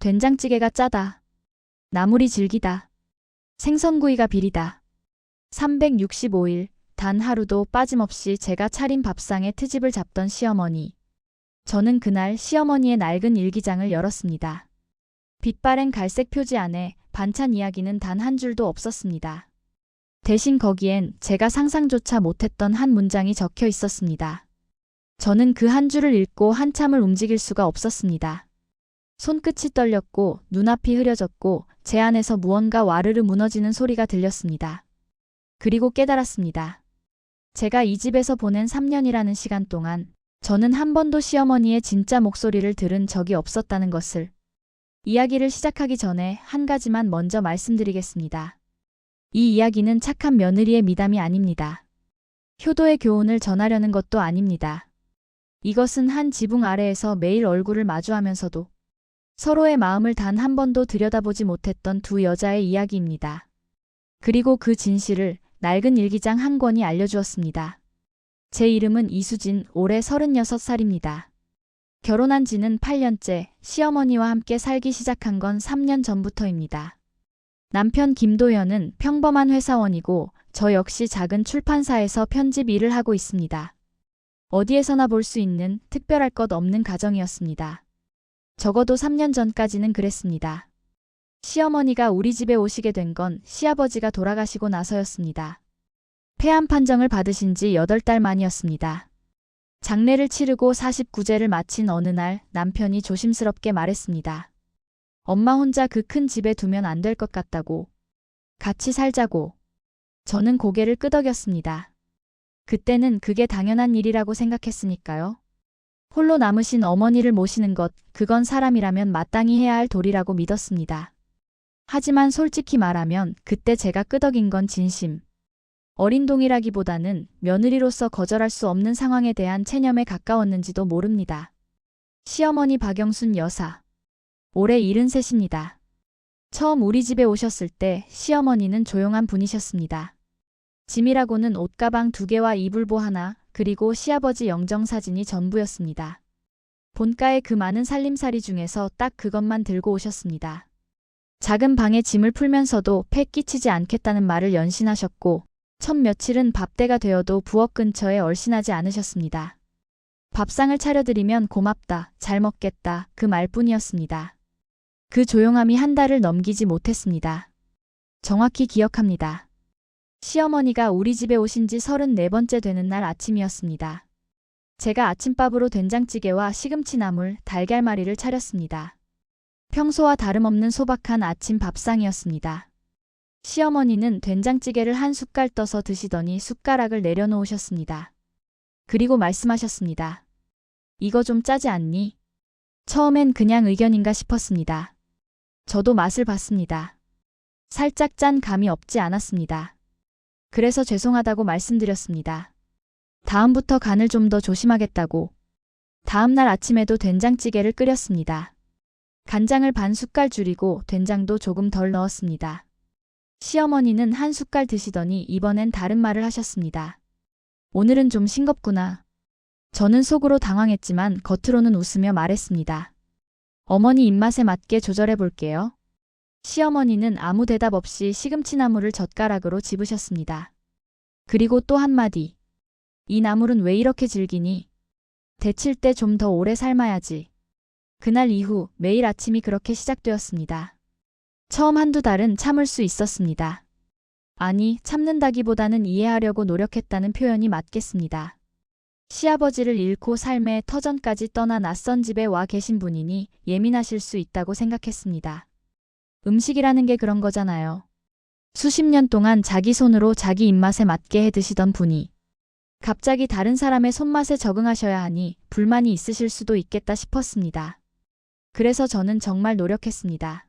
된장찌개가 짜다. 나물이 질기다. 생선구이가 비리다. 365일 단 하루도 빠짐없이 제가 차린 밥상에 트집을 잡던 시어머니. 저는 그날 시어머니의 낡은 일기장을 열었습니다. 빛바랜 갈색 표지 안에 반찬 이야기는 단 한 줄도 없었습니다. 대신 거기엔 제가 상상조차 못했던 한 문장이 적혀 있었습니다. 저는 그 한 줄을 읽고 한참을 움직일 수가 없었습니다. 손끝이 떨렸고 눈앞이 흐려졌고 제 안에서 무언가 와르르 무너지는 소리가 들렸습니다. 그리고 깨달았습니다. 제가 이 집에서 보낸 3년이라는 시간 동안 저는 한 번도 시어머니의 진짜 목소리를 들은 적이 없었다는 것을. 이야기를 시작하기 전에 한 가지만 먼저 말씀드리겠습니다. 이 이야기는 착한 며느리의 미담이 아닙니다. 효도의 교훈을 전하려는 것도 아닙니다. 이것은 한 지붕 아래에서 매일 얼굴을 마주하면서도 서로의 마음을 단 한 번도 들여다보지 못했던 두 여자의 이야기입니다. 그리고 그 진실을 낡은 일기장 한 권이 알려주었습니다. 제 이름은 이수진, 올해 36살입니다. 결혼한 지는 8년째, 시어머니와 함께 살기 시작한 건 3년 전부터입니다. 남편 김도현은 평범한 회사원이고 저 역시 작은 출판사에서 편집 일을 하고 있습니다. 어디에서나 볼 수 있는 특별할 것 없는 가정이었습니다. 적어도 3년 전까지는 그랬습니다. 시어머니가 우리 집에 오시게 된 건 시아버지가 돌아가시고 나서였습니다. 폐암 판정을 받으신 지 8달 만이었습니다. 장례를 치르고 49제를 마친 어느 날 남편이 조심스럽게 말했습니다. 엄마 혼자 그 큰 집에 두면 안 될 것 같다고. 같이 살자고. 저는 고개를 끄덕였습니다. 그때는 그게 당연한 일이라고 생각했으니까요. 홀로 남으신 어머니를 모시는 것, 그건 사람이라면 마땅히 해야 할 도리라고 믿었습니다. 하지만 솔직히 말하면 그때 제가 끄덕인 건 진심. 어린 동이라기보다는 며느리로서 거절할 수 없는 상황에 대한 체념에 가까웠는지도 모릅니다. 시어머니 박영순 여사. 올해 73입니다. 처음 우리 집에 오셨을 때 시어머니는 조용한 분이셨습니다. 짐이라고는 옷가방 2개와 이불보 하나, 그리고 시아버지 영정사진이 전부였습니다. 본가의 그 많은 살림살이 중에서 딱 그것만 들고 오셨습니다. 작은 방에 짐을 풀면서도 패 끼치지 않겠다는 말을 연신하셨고 첫 며칠은 밥때가 되어도 부엌 근처에 얼씬하지 않으셨습니다. 밥상을 차려드리면 고맙다, 잘 먹겠다, 그 말뿐이었습니다. 그 조용함이 한 달을 넘기지 못했습니다. 정확히 기억합니다. 시어머니가 우리 집에 오신 지 34번째 되는 날 아침이었습니다. 제가 아침밥으로 된장찌개와 시금치나물, 달걀말이를 차렸습니다. 평소와 다름없는 소박한 아침 밥상이었습니다. 시어머니는 된장찌개를 한 숟갈 떠서 드시더니 숟가락을 내려놓으셨습니다. 그리고 말씀하셨습니다. 이거 좀 짜지 않니? 처음엔 그냥 의견인가 싶었습니다. 저도 맛을 봤습니다. 살짝 짠 감이 없지 않았습니다. 그래서 죄송하다고 말씀드렸습니다. 다음부터 간을 좀 더 조심하겠다고. 다음날 아침에도 된장찌개를 끓였습니다. 간장을 반 숟갈 줄이고 된장도 조금 덜 넣었습니다. 시어머니는 한 숟갈 드시더니 이번엔 다른 말을 하셨습니다. 오늘은 좀 싱겁구나. 저는 속으로 당황했지만 겉으로는 웃으며 말했습니다. 어머니 입맛에 맞게 조절해 볼게요. 시어머니는 아무 대답 없이 시금치나물을 젓가락으로 집으셨습니다. 그리고 또 한마디. 이 나물은 왜 이렇게 질기니? 데칠 때 좀 더 오래 삶아야지. 그날 이후 매일 아침이 그렇게 시작되었습니다. 처음 한두 달은 참을 수 있었습니다. 아니, 참는다기보다는 이해하려고 노력했다는 표현이 맞겠습니다. 시아버지를 잃고 삶의 터전까지 떠나 낯선 집에 와 계신 분이니 예민하실 수 있다고 생각했습니다. 음식이라는 게 그런 거잖아요. 수십 년 동안 자기 손으로 자기 입맛에 맞게 해 드시던 분이 갑자기 다른 사람의 손맛에 적응하셔야 하니 불만이 있으실 수도 있겠다 싶었습니다. 그래서 저는 정말 노력했습니다.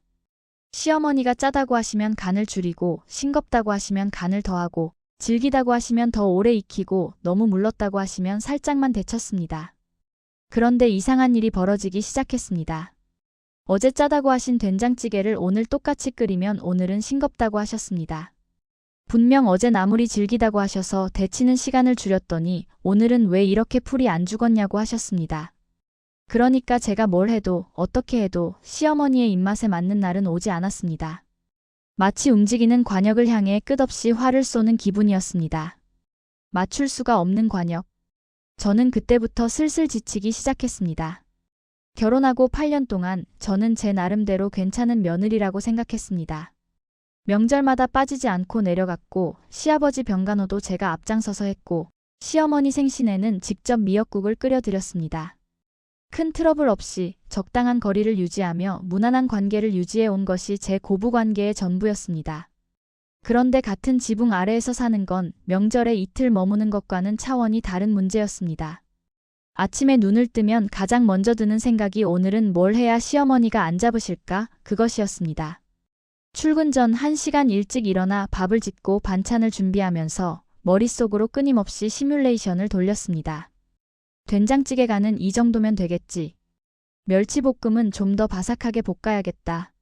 시어머니가 짜다고 하시면 간을 줄이고, 싱겁다고 하시면 간을 더하고, 질기다고 하시면 더 오래 익히고, 너무 물렀다고 하시면 살짝만 데쳤습니다. 그런데 이상한 일이 벌어지기 시작했습니다. 어제 짜다고 하신 된장찌개를 오늘 똑같이 끓이면 오늘은 싱겁다고 하셨습니다. 분명 어제 나물이 질기다고 하셔서 데치는 시간을 줄였더니 오늘은 왜 이렇게 풀이 안 죽었냐고 하셨습니다. 그러니까 제가 뭘 해도 어떻게 해도 시어머니의 입맛에 맞는 날은 오지 않았습니다. 마치 움직이는 관역을 향해 끝없이 활을 쏘는 기분이었습니다. 맞출 수가 없는 관역. 저는 그때부터 슬슬 지치기 시작했습니다. 결혼하고 8년 동안 저는 제 나름대로 괜찮은 며느리라고 생각했습니다. 명절마다 빠지지 않고 내려갔고 시아버지 병간호도 제가 앞장서서 했고 시어머니 생신에는 직접 미역국을 끓여드렸습니다. 큰 트러블 없이 적당한 거리를 유지하며 무난한 관계를 유지해 온 것이 제 고부관계의 전부였습니다. 그런데 같은 지붕 아래에서 사는 건 명절에 이틀 머무는 것과는 차원이 다른 문제였습니다. 아침에 눈을 뜨면 가장 먼저 드는 생각이 오늘은 뭘 해야 시어머니가 안 잡으실까? 그것이었습니다. 출근 전 1시간 일찍 일어나 밥을 짓고 반찬을 준비하면서 머릿속으로 끊임없이 시뮬레이션을 돌렸습니다. 된장찌개가는 이 정도면 되겠지. 멸치볶음은 좀 더 바삭하게 볶아야겠다.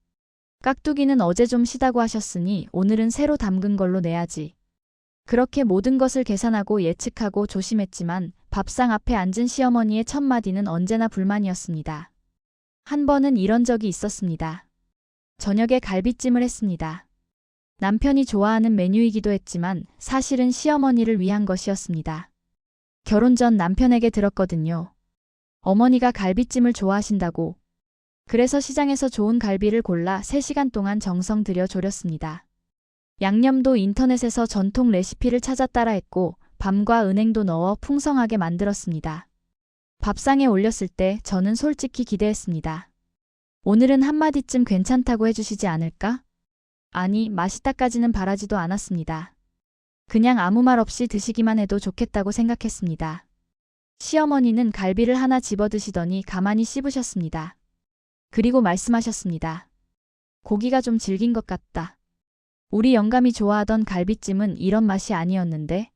깍두기는 어제 좀 시다고 하셨으니 오늘은 새로 담근 걸로 내야지. 그렇게 모든 것을 계산하고 예측하고 조심했지만 밥상 앞에 앉은 시어머니의 첫 마디는 언제나 불만이었습니다. 한 번은 이런 적이 있었습니다. 저녁에 갈비찜을 했습니다. 남편이 좋아하는 메뉴이기도 했지만 사실은 시어머니를 위한 것이었습니다. 결혼 전 남편에게 들었거든요. 어머니가 갈비찜을 좋아하신다고. 그래서 시장에서 좋은 갈비를 골라 3시간 동안 정성 들여 졸였습니다. 양념도 인터넷에서 전통 레시피를 찾아 따라했고 밤과 은행도 넣어 풍성하게 만들었습니다. 밥상에 올렸을 때 저는 솔직히 기대했습니다. 오늘은 한마디쯤 괜찮다고 해주시지 않을까? 아니, 맛있다까지는 바라지도 않았습니다. 그냥 아무 말 없이 드시기만 해도 좋겠다고 생각했습니다. 시어머니는 갈비를 하나 집어드시더니 가만히 씹으셨습니다. 그리고 말씀하셨습니다. 고기가 좀 질긴 것 같다. 우리 영감이 좋아하던 갈비찜은 이런 맛이 아니었는데?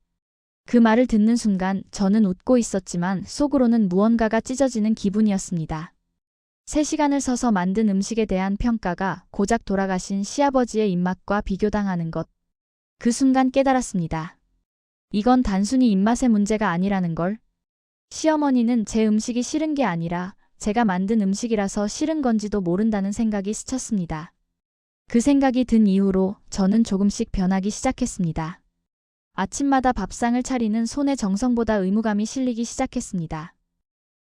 그 말을 듣는 순간 저는 웃고 있었지만 속으로는 무언가가 찢어지는 기분이었습니다. 3시간을 서서 만든 음식에 대한 평가가 고작 돌아가신 시아버지의 입맛과 비교당하는 것. 그 순간 깨달았습니다. 이건 단순히 입맛의 문제가 아니라는 걸. 시어머니는 제 음식이 싫은 게 아니라 제가 만든 음식이라서 싫은 건지도 모른다는 생각이 스쳤습니다. 그 생각이 든 이후로 저는 조금씩 변하기 시작했습니다. 아침마다 밥상을 차리는 손의 정성보다 의무감이 실리기 시작했습니다.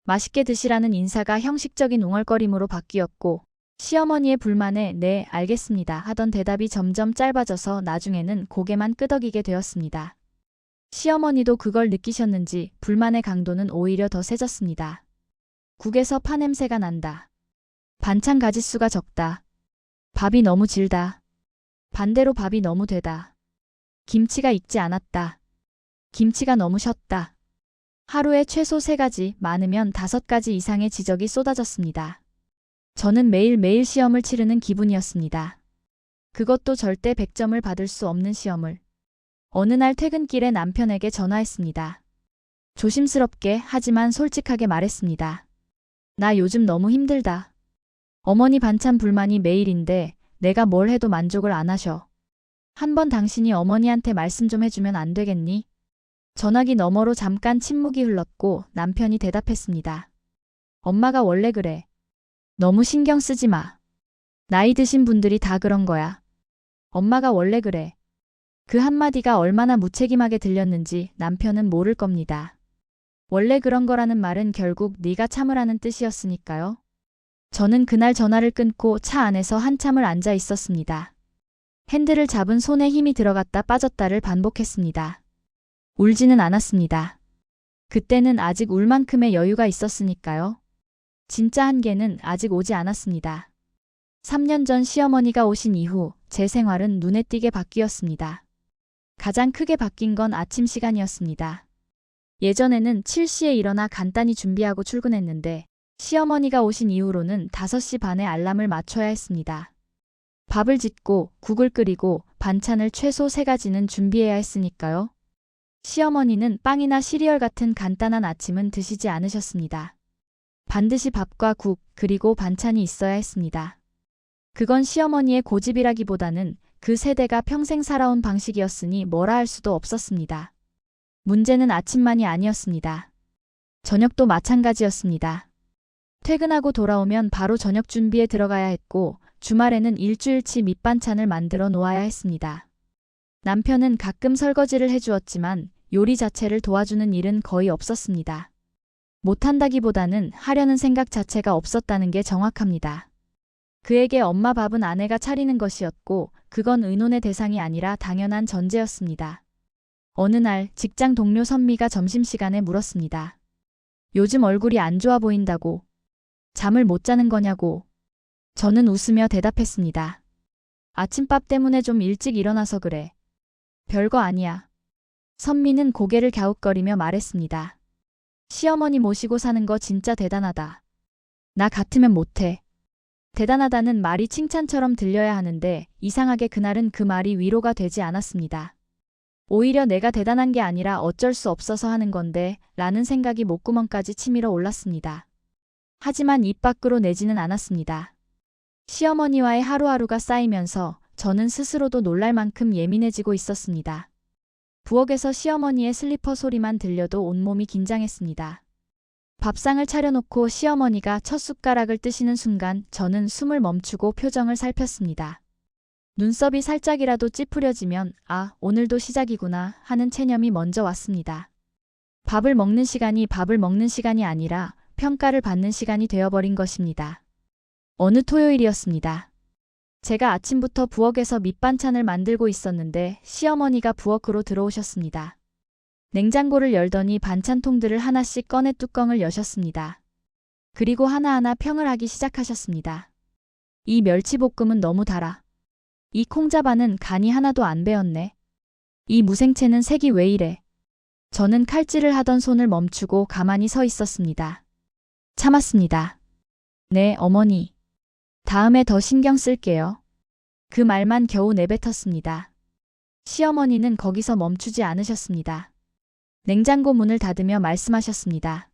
맛있게 드시라는 인사가 형식적인 웅얼거림으로 바뀌었고 시어머니의 불만에 네, 알겠습니다 하던 대답이 점점 짧아져서 나중에는 고개만 끄덕이게 되었습니다. 시어머니도 그걸 느끼셨는지 불만의 강도는 오히려 더 세졌습니다. 국에서 파냄새가 난다. 반찬 가짓수가 적다. 밥이 너무 질다. 반대로 밥이 너무 되다. 김치가 익지 않았다. 김치가 너무 셨다. 하루에 최소 3가지, 많으면 5가지 이상의 지적이 쏟아졌습니다. 저는 매일매일 시험을 치르는 기분이었습니다. 그것도 절대 100점을 받을 수 없는 시험을. 어느 날 퇴근길에 남편에게 전화했습니다. 조심스럽게 하지만 솔직하게 말했습니다. 나 요즘 너무 힘들다. 어머니 반찬 불만이 매일인데 내가 뭘 해도 만족을 안 하셔. 한번 당신이 어머니한테 말씀 좀 해주면 안 되겠니? 전화기 너머로 잠깐 침묵이 흘렀고 남편이 대답했습니다. 엄마가 원래 그래. 너무 신경 쓰지 마. 나이 드신 분들이 다 그런 거야. 엄마가 원래 그래. 그 한마디가 얼마나 무책임하게 들렸는지 남편은 모를 겁니다. 원래 그런 거라는 말은 결국 네가 참으라는 뜻이었으니까요. 저는 그날 전화를 끊고 차 안에서 한참을 앉아 있었습니다. 핸들을 잡은 손에 힘이 들어갔다 빠졌다를 반복했습니다. 울지는 않았습니다. 그때는 아직 울 만큼의 여유가 있었으니까요. 진짜 한계는 아직 오지 않았습니다. 3년 전 시어머니가 오신 이후 제 생활은 눈에 띄게 바뀌었습니다. 가장 크게 바뀐 건 아침 시간이었습니다. 예전에는 7시에 일어나 간단히 준비하고 출근했는데 시어머니가 오신 이후로는 5시 반에 알람을 맞춰야 했습니다. 밥을 짓고 국을 끓이고 반찬을 최소 3가지는 준비해야 했으니까요. 시어머니는 빵이나 시리얼 같은 간단한 아침은 드시지 않으셨습니다. 반드시 밥과 국 그리고 반찬이 있어야 했습니다. 그건 시어머니의 고집이라기보다는 그 세대가 평생 살아온 방식이었으니 뭐라 할 수도 없었습니다. 문제는 아침만이 아니었습니다. 저녁도 마찬가지였습니다. 퇴근하고 돌아오면 바로 저녁 준비에 들어가야 했고 주말에는 일주일치 밑반찬을 만들어 놓아야 했습니다. 남편은 가끔 설거지를 해주었지만 요리 자체를 도와주는 일은 거의 없었습니다. 못한다기보다는 하려는 생각 자체가 없었다는 게 정확합니다. 그에게 엄마 밥은 아내가 차리는 것이었고 그건 의논의 대상이 아니라 당연한 전제였습니다. 어느 날 직장 동료 선미가 점심시간에 물었습니다. 요즘 얼굴이 안 좋아 보인다고. 잠을 못 자는 거냐고. 저는 웃으며 대답했습니다. 아침밥 때문에 좀 일찍 일어나서 그래. 별거 아니야. 선미는 고개를 갸웃거리며 말했습니다. 시어머니 모시고 사는 거 진짜 대단하다. 나 같으면 못해. 대단하다는 말이 칭찬처럼 들려야 하는데 이상하게 그날은 그 말이 위로가 되지 않았습니다. 오히려 내가 대단한 게 아니라 어쩔 수 없어서 하는 건데 라는 생각이 목구멍까지 치밀어 올랐습니다. 하지만 입 밖으로 내지는 않았습니다. 시어머니와의 하루하루가 쌓이면서 저는 스스로도 놀랄 만큼 예민해지고 있었습니다. 부엌에서 시어머니의 슬리퍼 소리만 들려도 온몸이 긴장했습니다. 밥상을 차려놓고 시어머니가 첫 숟가락을 뜨시는 순간 저는 숨을 멈추고 표정을 살폈습니다. 눈썹이 살짝이라도 찌푸려지면 아, 오늘도 시작이구나 하는 체념이 먼저 왔습니다. 밥을 먹는 시간이 아니라 평가를 받는 시간이 되어버린 것입니다. 어느 토요일이었습니다. 제가 아침부터 부엌에서 밑반찬을 만들고 있었는데 시어머니가 부엌으로 들어오셨습니다. 냉장고를 열더니 반찬통들을 하나씩 꺼내 뚜껑을 여셨습니다. 그리고 하나하나 평을 하기 시작하셨습니다. 이 멸치볶음은 너무 달아. 이 콩자반은 간이 하나도 안 배었네. 이 무생채는 색이 왜 이래. 저는 칼질을 하던 손을 멈추고 가만히 서 있었습니다. 참았습니다. 네, 어머니. 다음에 더 신경 쓸게요. 그 말만 겨우 내뱉었습니다. 시어머니는 거기서 멈추지 않으셨습니다. 냉장고 문을 닫으며 말씀하셨습니다.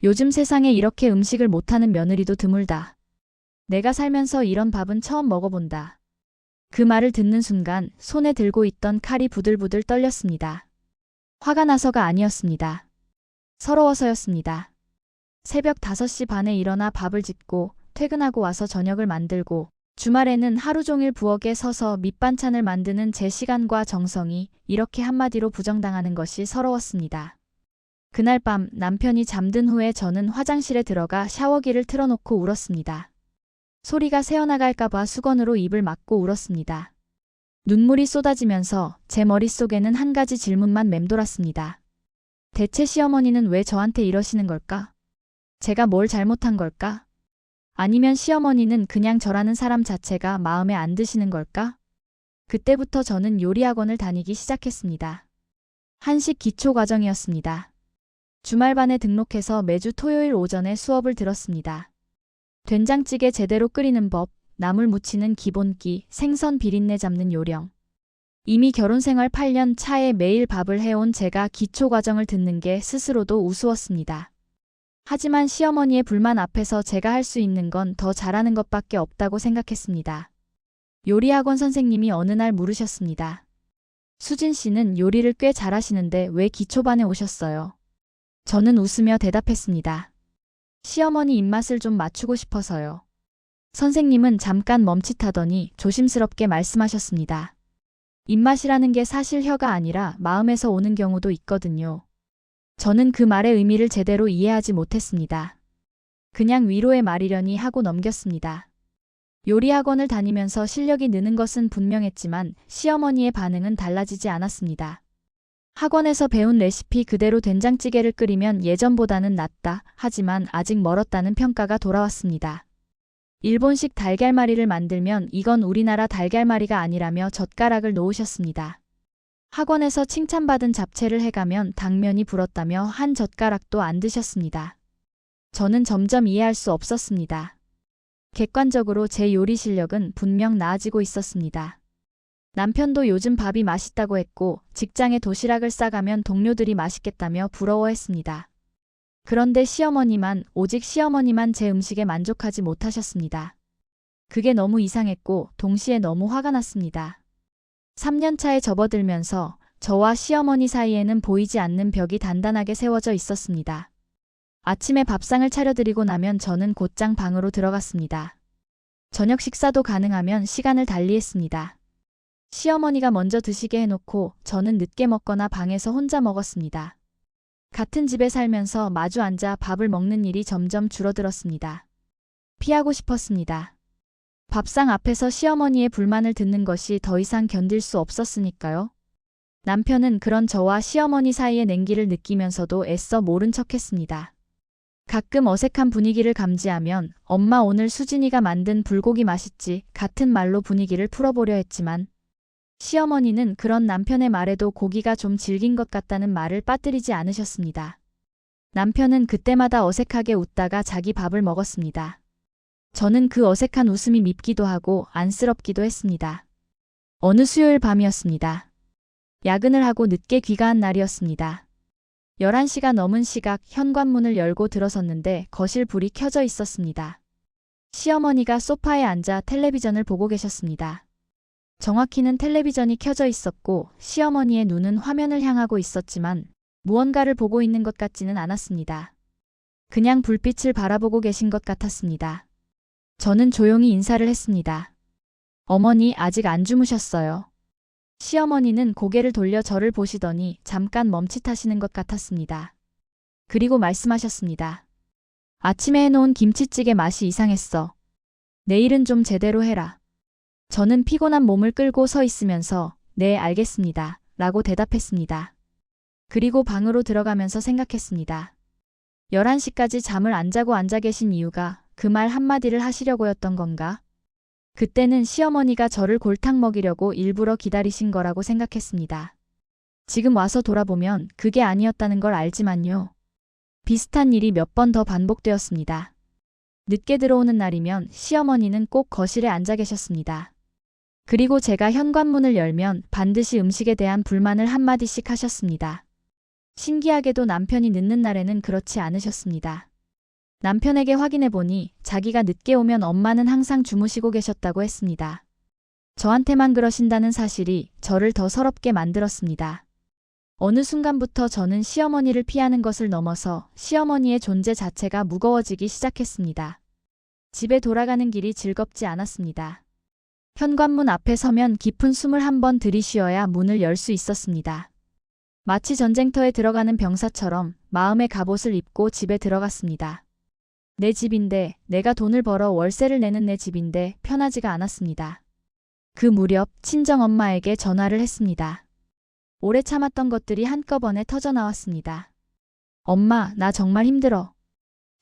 요즘 세상에 이렇게 음식을 못하는 며느리도 드물다. 내가 살면서 이런 밥은 처음 먹어본다. 그 말을 듣는 순간 손에 들고 있던 칼이 부들부들 떨렸습니다. 화가 나서가 아니었습니다. 서러워서였습니다. 새벽 5시 반에 일어나 밥을 짓고 퇴근하고 와서 저녁을 만들고 주말에는 하루 종일 부엌에 서서 밑반찬을 만드는 제 시간과 정성이 이렇게 한마디로 부정당하는 것이 서러웠습니다. 그날 밤 남편이 잠든 후에 저는 화장실에 들어가 샤워기를 틀어놓고 울었습니다. 소리가 새어나갈까봐 수건으로 입을 막고 울었습니다. 눈물이 쏟아지면서 제 머릿속에는 한 가지 질문만 맴돌았습니다. 대체 시어머니는 왜 저한테 이러시는 걸까? 제가 뭘 잘못한 걸까? 아니면 시어머니는 그냥 저라는 사람 자체가 마음에 안 드시는 걸까? 그때부터 저는 요리학원을 다니기 시작했습니다. 한식 기초 과정이었습니다. 주말반에 등록해서 매주 토요일 오전에 수업을 들었습니다. 된장찌개 제대로 끓이는 법, 나물 무치는 기본기, 생선 비린내 잡는 요령. 이미 결혼생활 8년 차에 매일 밥을 해온 제가 기초 과정을 듣는 게 스스로도 우스웠습니다. 하지만 시어머니의 불만 앞에서 제가 할 수 있는 건 더 잘하는 것밖에 없다고 생각했습니다. 요리학원 선생님이 어느 날 물으셨습니다. 수진 씨는 요리를 꽤 잘하시는데 왜 기초반에 오셨어요? 저는 웃으며 대답했습니다. 시어머니 입맛을 좀 맞추고 싶어서요. 선생님은 잠깐 멈칫하더니 조심스럽게 말씀하셨습니다. 입맛이라는 게 사실 혀가 아니라 마음에서 오는 경우도 있거든요. 저는 그 말의 의미를 제대로 이해하지 못했습니다. 그냥 위로의 말이려니 하고 넘겼습니다. 요리학원을 다니면서 실력이 느는 것은 분명했지만 시어머니의 반응은 달라지지 않았습니다. 학원에서 배운 레시피 그대로 된장찌개를 끓이면 예전보다는 낫다. 하지만 아직 멀었다는 평가가 돌아왔습니다. 일본식 달걀말이를 만들면 이건 우리나라 달걀말이가 아니라며 젓가락을 놓으셨습니다. 학원에서 칭찬받은 잡채를 해가면 당면이 불었다며 한 젓가락도 안 드셨습니다. 저는 점점 이해할 수 없었습니다. 객관적으로 제 요리 실력은 분명 나아지고 있었습니다. 남편도 요즘 밥이 맛있다고 했고 직장에 도시락을 싸가면 동료들이 맛있겠다며 부러워했습니다. 그런데 오직 시어머니만 제 음식에 만족하지 못하셨습니다. 그게 너무 이상했고 동시에 너무 화가 났습니다. 3년 차에 접어들면서 저와 시어머니 사이에는 보이지 않는 벽이 단단하게 세워져 있었습니다. 아침에 밥상을 차려드리고 나면 저는 곧장 방으로 들어갔습니다. 저녁 식사도 가능하면 시간을 달리했습니다. 시어머니가 먼저 드시게 해놓고 저는 늦게 먹거나 방에서 혼자 먹었습니다. 같은 집에 살면서 마주 앉아 밥을 먹는 일이 점점 줄어들었습니다. 피하고 싶었습니다. 밥상 앞에서 시어머니의 불만을 듣는 것이 더 이상 견딜 수 없었으니까요. 남편은 그런 저와 시어머니 사이의 냉기를 느끼면서도 애써 모른 척했습니다. 가끔 어색한 분위기를 감지하면 엄마 오늘 수진이가 만든 불고기 맛있지 같은 말로 분위기를 풀어보려 했지만 시어머니는 그런 남편의 말에도 고기가 좀 질긴 것 같다는 말을 빠뜨리지 않으셨습니다. 남편은 그때마다 어색하게 웃다가 자기 밥을 먹었습니다. 저는 그 어색한 웃음이 밉기도 하고 안쓰럽기도 했습니다. 어느 수요일 밤이었습니다. 야근을 하고 늦게 귀가한 날이었습니다. 11시가 넘은 시각 현관문을 열고 들어섰는데 거실 불이 켜져 있었습니다. 시어머니가 소파에 앉아 텔레비전을 보고 계셨습니다. 정확히는 텔레비전이 켜져 있었고 시어머니의 눈은 화면을 향하고 있었지만 무언가를 보고 있는 것 같지는 않았습니다. 그냥 불빛을 바라보고 계신 것 같았습니다. 저는 조용히 인사를 했습니다. 어머니 아직 안 주무셨어요. 시어머니는 고개를 돌려 저를 보시더니 잠깐 멈칫하시는 것 같았습니다. 그리고 말씀하셨습니다. 아침에 해놓은 김치찌개 맛이 이상했어. 내일은 좀 제대로 해라. 저는 피곤한 몸을 끌고 서 있으면서 네 알겠습니다. 라고 대답했습니다. 그리고 방으로 들어가면서 생각했습니다. 11시까지 잠을 안 자고 앉아 계신 이유가 그 말 한마디를 하시려고였던 건가? 그때는 시어머니가 저를 골탕 먹이려고 일부러 기다리신 거라고 생각했습니다. 지금 와서 돌아보면 그게 아니었다는 걸 알지만요. 비슷한 일이 몇 번 더 반복되었습니다. 늦게 들어오는 날이면 시어머니는 꼭 거실에 앉아 계셨습니다. 그리고 제가 현관문을 열면 반드시 음식에 대한 불만을 한마디씩 하셨습니다. 신기하게도 남편이 늦는 날에는 그렇지 않으셨습니다. 남편에게 확인해보니 자기가 늦게 오면 엄마는 항상 주무시고 계셨다고 했습니다. 저한테만 그러신다는 사실이 저를 더 서럽게 만들었습니다. 어느 순간부터 저는 시어머니를 피하는 것을 넘어서 시어머니의 존재 자체가 무거워지기 시작했습니다. 집에 돌아가는 길이 즐겁지 않았습니다. 현관문 앞에 서면 깊은 숨을 한 번 들이쉬어야 문을 열 수 있었습니다. 마치 전쟁터에 들어가는 병사처럼 마음의 갑옷을 입고 집에 들어갔습니다. 내 집인데, 내가 돈을 벌어 월세를 내는 내 집인데 편하지가 않았습니다. 그 무렵 친정엄마에게 전화를 했습니다. 오래 참았던 것들이 한꺼번에 터져나왔습니다. 엄마, 나 정말 힘들어.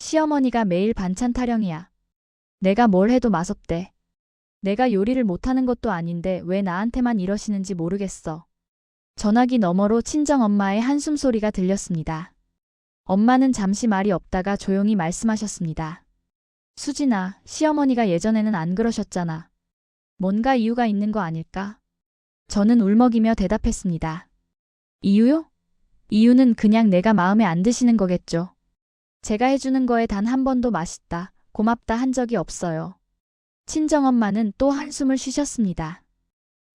시어머니가 매일 반찬 타령이야. 내가 뭘 해도 맛없대. 내가 요리를 못하는 것도 아닌데 왜 나한테만 이러시는지 모르겠어. 전화기 너머로 친정엄마의 한숨소리가 들렸습니다. 엄마는 잠시 말이 없다가 조용히 말씀하셨습니다. 수진아, 시어머니가 예전에는 안 그러셨잖아. 뭔가 이유가 있는 거 아닐까? 저는 울먹이며 대답했습니다. 이유요? 이유는 그냥 내가 마음에 안 드시는 거겠죠. 제가 해주는 거에 단 한 번도 맛있다, 고맙다 한 적이 없어요. 친정엄마는 또 한숨을 쉬셨습니다.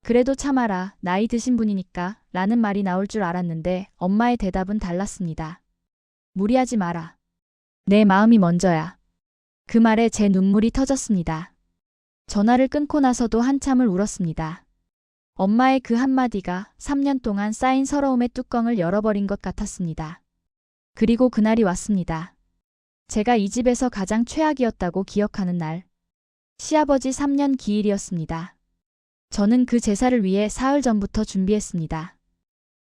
그래도 참아라, 나이 드신 분이니까 라는 말이 나올 줄 알았는데 엄마의 대답은 달랐습니다. 무리하지 마라. 내 마음이 먼저야. 그 말에 제 눈물이 터졌습니다. 전화를 끊고 나서도 한참을 울었습니다. 엄마의 그 한마디가 3년 동안 쌓인 서러움의 뚜껑을 열어버린 것 같았습니다. 그리고 그날이 왔습니다. 제가 이 집에서 가장 최악이었다고 기억하는 날. 시아버지 3년 기일이었습니다. 저는 그 제사를 위해 사흘 전부터 준비했습니다.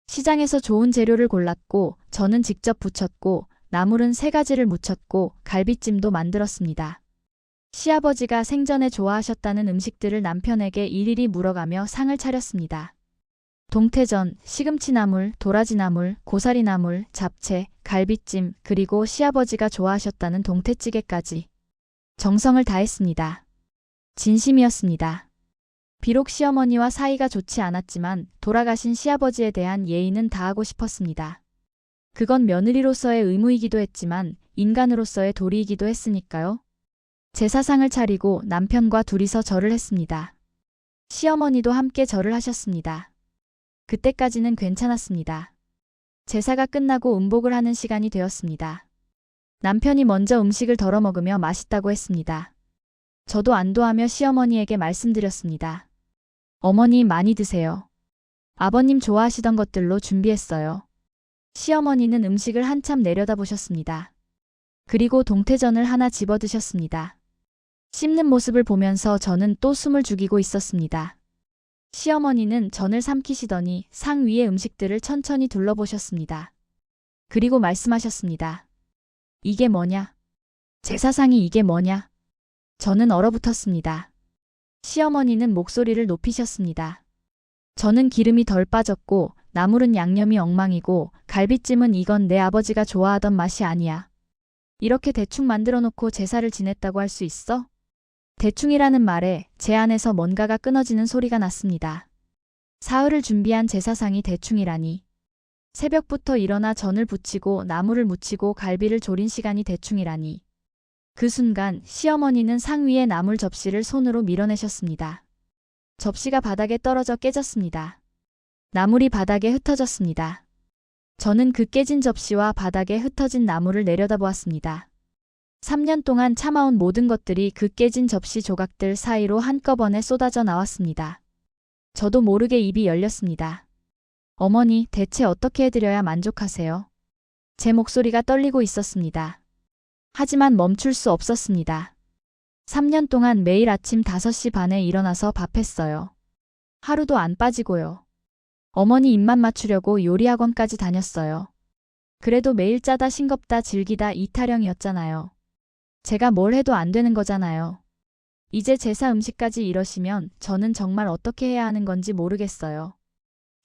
시장에서 좋은 재료를 골랐고 저는 직접 부쳤고 나물은 3가지를 무쳤고 갈비찜도 만들었습니다. 시아버지가 생전에 좋아하셨다는 음식들을 남편에게 일일이 물어가며 상을 차렸습니다. 동태전, 시금치나물, 도라지나물, 고사리나물, 잡채, 갈비찜, 그리고 시아버지가 좋아하셨다는 동태찌개까지. 정성을 다했습니다. 진심이었습니다. 비록 시어머니와 사이가 좋지 않았지만 돌아가신 시아버지에 대한 예의는 다하고 싶었습니다. 그건 며느리로서의 의무이기도 했지만 인간으로서의 도리이기도 했으니까요. 제사상을 차리고 남편과 둘이서 절을 했습니다. 시어머니도 함께 절을 하셨습니다. 그때까지는 괜찮았습니다. 제사가 끝나고 음복을 하는 시간이 되었습니다. 남편이 먼저 음식을 덜어 먹으며 맛있다고 했습니다. 저도 안도하며 시어머니에게 말씀드렸습니다. 어머니 많이 드세요. 아버님 좋아하시던 것들로 준비했어요. 시어머니는 음식을 한참 내려다보셨습니다. 그리고 동태전을 하나 집어 드셨습니다. 씹는 모습을 보면서 저는 또 숨을 죽이고 있었습니다. 시어머니는 전을 삼키시더니 상 위의 음식들을 천천히 둘러보셨습니다. 그리고 말씀하셨습니다. 이게 뭐냐? 제사상이 이게 뭐냐? 저는 얼어붙었습니다. 시어머니는 목소리를 높이셨습니다. 저는 기름이 덜 빠졌고 나물은 양념이 엉망이고 갈비찜은 이건 내 아버지가 좋아하던 맛이 아니야. 이렇게 대충 만들어 놓고 제사를 지냈다고 할 수 있어? 대충이라는 말에 제 안에서 뭔가가 끊어지는 소리가 났습니다. 사흘을 준비한 제사상이 대충이라니. 새벽부터 일어나 전을 부치고 나물을 무치고 갈비를 졸인 시간이 대충이라니. 그 순간 시어머니는 상 위의 나물 접시를 손으로 밀어내셨습니다. 접시가 바닥에 떨어져 깨졌습니다. 나물이 바닥에 흩어졌습니다. 저는 그 깨진 접시와 바닥에 흩어진 나물을 내려다보았습니다. 3년 동안 참아온 모든 것들이 그 깨진 접시 조각들 사이로 한꺼번에 쏟아져 나왔습니다. 저도 모르게 입이 열렸습니다. 어머니, 대체 어떻게 해드려야 만족하세요? 제 목소리가 떨리고 있었습니다. 하지만 멈출 수 없었습니다. 3년 동안 매일 아침 5시 반에 일어나서 밥했어요. 하루도 안 빠지고요. 어머니 입맛 맞추려고 요리학원까지 다녔어요. 그래도 매일 짜다 싱겁다 질기다 이 타령이었잖아요. 제가 뭘 해도 안 되는 거잖아요. 이제 제사 음식까지 이러시면 저는 정말 어떻게 해야 하는 건지 모르겠어요.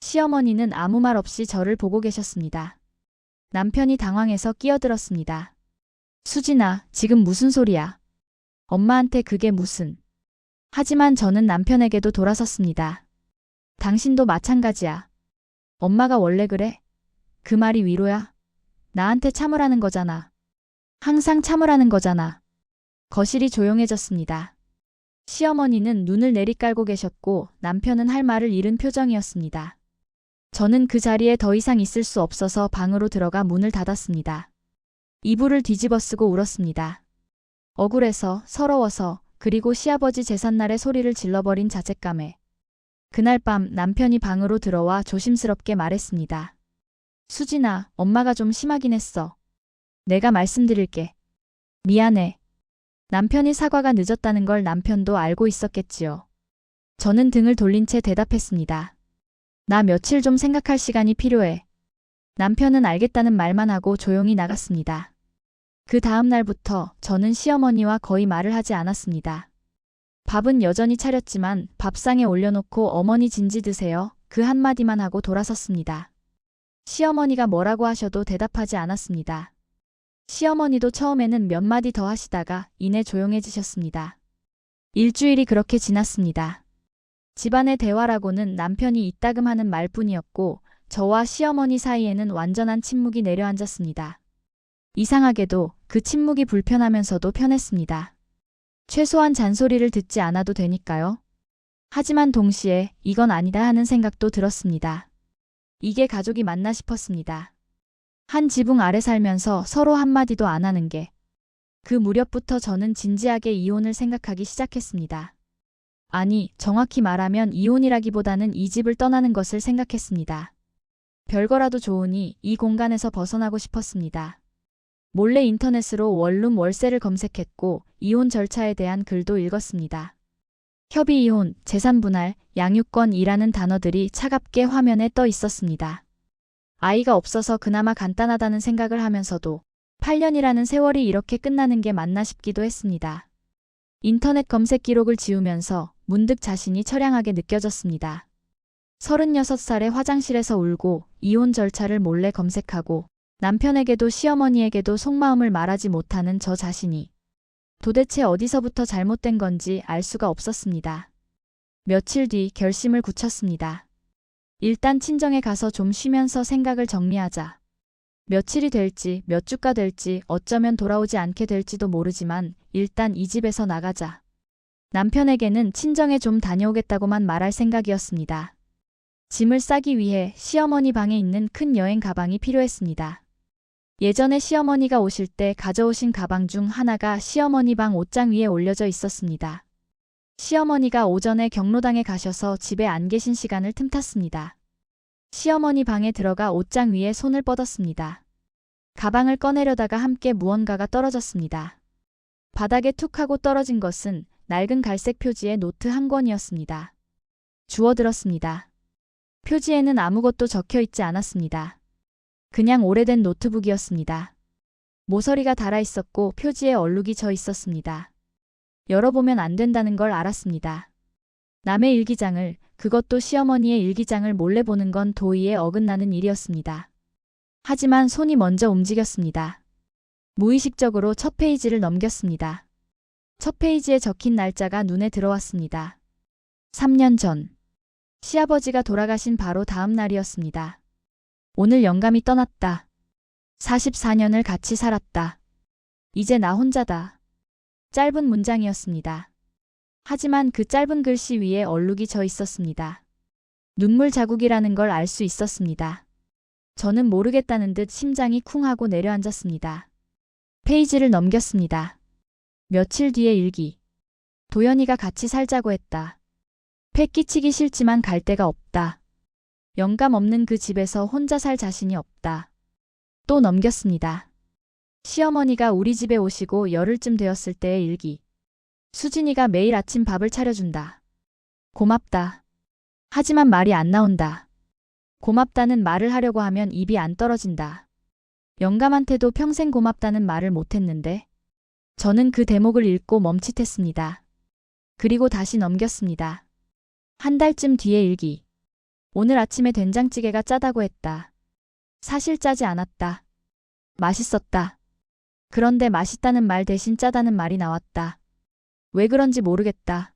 시어머니는 아무 말 없이 저를 보고 계셨습니다. 남편이 당황해서 끼어들었습니다. 수진아, 지금 무슨 소리야? 엄마한테 그게 무슨. 하지만 저는 남편에게도 돌아섰습니다. 당신도 마찬가지야. 엄마가 원래 그래? 그 말이 위로야? 나한테 참으라는 거잖아. 항상 참으라는 거잖아. 거실이 조용해졌습니다. 시어머니는 눈을 내리깔고 계셨고 남편은 할 말을 잃은 표정이었습니다. 저는 그 자리에 더 이상 있을 수 없어서 방으로 들어가 문을 닫았습니다. 이불을 뒤집어 쓰고 울었습니다. 억울해서, 서러워서, 그리고 시아버지 제삿날에 소리를 질러버린 자책감에. 그날 밤 남편이 방으로 들어와 조심스럽게 말했습니다. 수진아, 엄마가 좀 심하긴 했어. 내가 말씀드릴게. 미안해. 남편이 사과가 늦었다는 걸 남편도 알고 있었겠지요. 저는 등을 돌린 채 대답했습니다. 나 며칠 좀 생각할 시간이 필요해. 남편은 알겠다는 말만 하고 조용히 나갔습니다. 그 다음 날부터 저는 시어머니와 거의 말을 하지 않았습니다. 밥은 여전히 차렸지만 밥상에 올려놓고 어머니 진지 드세요. 그 한마디만 하고 돌아섰습니다. 시어머니가 뭐라고 하셔도 대답하지 않았습니다. 시어머니도 처음에는 몇 마디 더 하시다가 이내 조용해지셨습니다. 일주일이 그렇게 지났습니다. 집안의 대화라고는 남편이 이따금 하는 말뿐이었고 저와 시어머니 사이에는 완전한 침묵이 내려앉았습니다. 이상하게도 그 침묵이 불편하면서도 편했습니다. 최소한 잔소리를 듣지 않아도 되니까요. 하지만 동시에 이건 아니다 하는 생각도 들었습니다. 이게 가족이 맞나 싶었습니다. 한 지붕 아래 살면서 서로 한마디도 안 하는 게. 그 무렵부터 저는 진지하게 이혼을 생각하기 시작했습니다. 아니, 정확히 말하면 이혼이라기보다는 이 집을 떠나는 것을 생각했습니다. 별거라도 좋으니 이 공간에서 벗어나고 싶었습니다. 몰래 인터넷으로 원룸 월세를 검색했고 이혼 절차에 대한 글도 읽었습니다. 협의 이혼, 재산 분할, 양육권이라는 단어들이 차갑게 화면에 떠 있었습니다. 아이가 없어서 그나마 간단하다는 생각을 하면서도 8년이라는 세월이 이렇게 끝나는 게 맞나 싶기도 했습니다. 인터넷 검색 기록을 지우면서 문득 자신이 처량하게 느껴졌습니다. 36살에 화장실에서 울고 이혼 절차를 몰래 검색하고 남편에게도 시어머니에게도 속마음을 말하지 못하는 저 자신이 도대체 어디서부터 잘못된 건지 알 수가 없었습니다. 며칠 뒤 결심을 굳혔습니다. 일단 친정에 가서 좀 쉬면서 생각을 정리하자. 며칠이 될지 몇 주가 될지 어쩌면 돌아오지 않게 될지도 모르지만 일단 이 집에서 나가자. 남편에게는 친정에 좀 다녀오겠다고만 말할 생각이었습니다. 짐을 싸기 위해 시어머니 방에 있는 큰 여행 가방이 필요했습니다. 예전에 시어머니가 오실 때 가져오신 가방 중 하나가 시어머니 방 옷장 위에 올려져 있었습니다. 시어머니가 오전에 경로당에 가셔서 집에 안 계신 시간을 틈탔습니다. 시어머니 방에 들어가 옷장 위에 손을 뻗었습니다. 가방을 꺼내려다가 함께 무언가가 떨어졌습니다. 바닥에 툭 하고 떨어진 것은 낡은 갈색 표지의 노트 한 권이었습니다. 주워들었습니다. 표지에는 아무것도 적혀 있지 않았습니다. 그냥 오래된 노트북이었습니다. 모서리가 달아 있었고 표지에 얼룩이 져 있었습니다. 열어보면 안 된다는 걸 알았습니다. 남의 일기장을, 그것도 시어머니의 일기장을 몰래 보는 건 도의에 어긋나는 일이었습니다. 하지만 손이 먼저 움직였습니다. 무의식적으로 첫 페이지를 넘겼습니다. 첫 페이지에 적힌 날짜가 눈에 들어왔습니다. 3년 전. 시아버지가 돌아가신 바로 다음 날이었습니다. 오늘 영감이 떠났다. 44년을 같이 살았다. 이제 나 혼자다. 짧은 문장이었습니다. 하지만 그 짧은 글씨 위에 얼룩이 져 있었습니다. 눈물 자국이라는 걸 알 수 있었습니다. 저는 모르겠다는 듯 심장이 쿵 하고 내려앉았습니다. 페이지를 넘겼습니다. 며칠 뒤의 일기. 도연이가 같이 살자고 했다. 패 끼치기 싫지만 갈 데가 없다. 영감 없는 그 집에서 혼자 살 자신이 없다. 또 넘겼습니다. 시어머니가 우리 집에 오시고 열흘쯤 되었을 때의 일기. 수진이가 매일 아침 밥을 차려준다. 고맙다. 하지만 말이 안 나온다. 고맙다는 말을 하려고 하면 입이 안 떨어진다. 영감한테도 평생 고맙다는 말을 못했는데 저는 그 대목을 읽고 멈칫했습니다. 그리고 다시 넘겼습니다. 한 달쯤 뒤의 일기. 오늘 아침에 된장찌개가 짜다고 했다. 사실 짜지 않았다. 맛있었다. 그런데 맛있다는 말 대신 짜다는 말이 나왔다. 왜 그런지 모르겠다.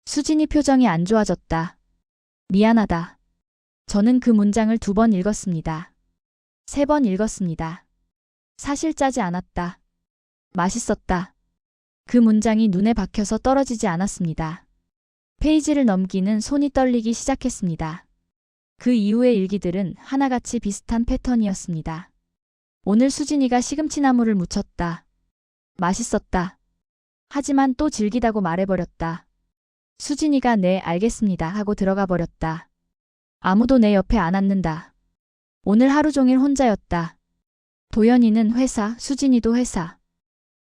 수진이 표정이 안 좋아졌다. 미안하다. 저는 그 문장을 2번 읽었습니다. 3번 읽었습니다. 사실 짜지 않았다. 맛있었다. 그 문장이 눈에 박혀서 떨어지지 않았습니다. 페이지를 넘기는 손이 떨리기 시작했습니다. 그 이후의 일기들은 하나같이 비슷한 패턴이었습니다. 오늘 수진이가 시금치나물을 무쳤다. 맛있었다. 하지만 또 질기다고 말해버렸다. 수진이가 네 알겠습니다 하고 들어가 버렸다. 아무도 내 옆에 안 앉는다. 오늘 하루 종일 혼자였다. 도연이는 회사, 수진이도 회사.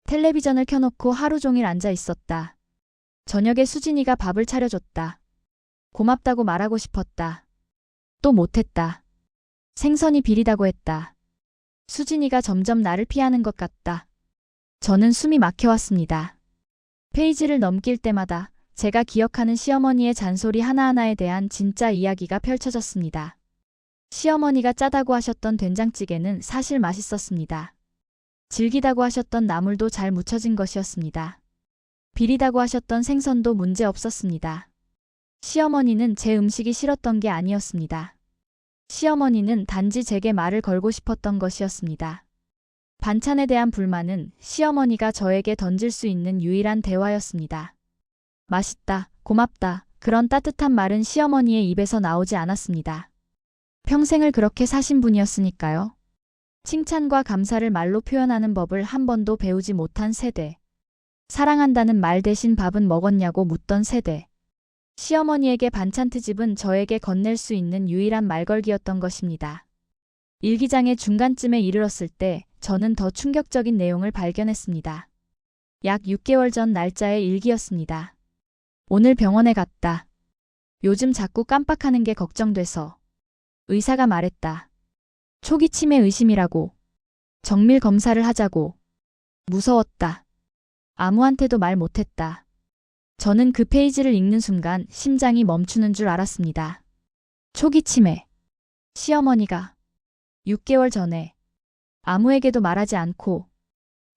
텔레비전을 켜놓고 하루 종일 앉아 있었다. 저녁에 수진이가 밥을 차려줬다. 고맙다고 말하고 싶었다. 또 못했다. 생선이 비리다고 했다. 수진이가 점점 나를 피하는 것 같다. 저는 숨이 막혀왔습니다. 페이지를 넘길 때마다 제가 기억하는 시어머니의 잔소리 하나하나에 대한 진짜 이야기가 펼쳐졌습니다. 시어머니가 짜다고 하셨던 된장찌개는 사실 맛있었습니다. 질기다고 하셨던 나물도 잘 무쳐진 것이었습니다. 비리다고 하셨던 생선도 문제 없었습니다. 시어머니는 제 음식이 싫었던 게 아니었습니다. 시어머니는 단지 제게 말을 걸고 싶었던 것이었습니다. 반찬에 대한 불만은 시어머니가 저에게 던질 수 있는 유일한 대화였습니다. 맛있다, 고맙다, 그런 따뜻한 말은 시어머니의 입에서 나오지 않았습니다. 평생을 그렇게 사신 분이었으니까요. 칭찬과 감사를 말로 표현하는 법을 한 번도 배우지 못한 세대. 사랑한다는 말 대신 밥은 먹었냐고 묻던 세대. 시어머니에게 반찬 트집은 저에게 건넬 수 있는 유일한 말걸기였던 것입니다. 일기장의 중간쯤에 이르렀을 때 저는 더 충격적인 내용을 발견했습니다. 약 6개월 전 날짜의 일기였습니다. 오늘 병원에 갔다. 요즘 자꾸 깜빡하는 게 걱정돼서. 의사가 말했다. 초기 치매 의심이라고. 정밀 검사를 하자고. 무서웠다. 아무한테도 말 못했다. 저는 그 페이지를 읽는 순간 심장이 멈추는 줄 알았습니다. 초기 치매. 시어머니가 6개월 전에 아무에게도 말하지 않고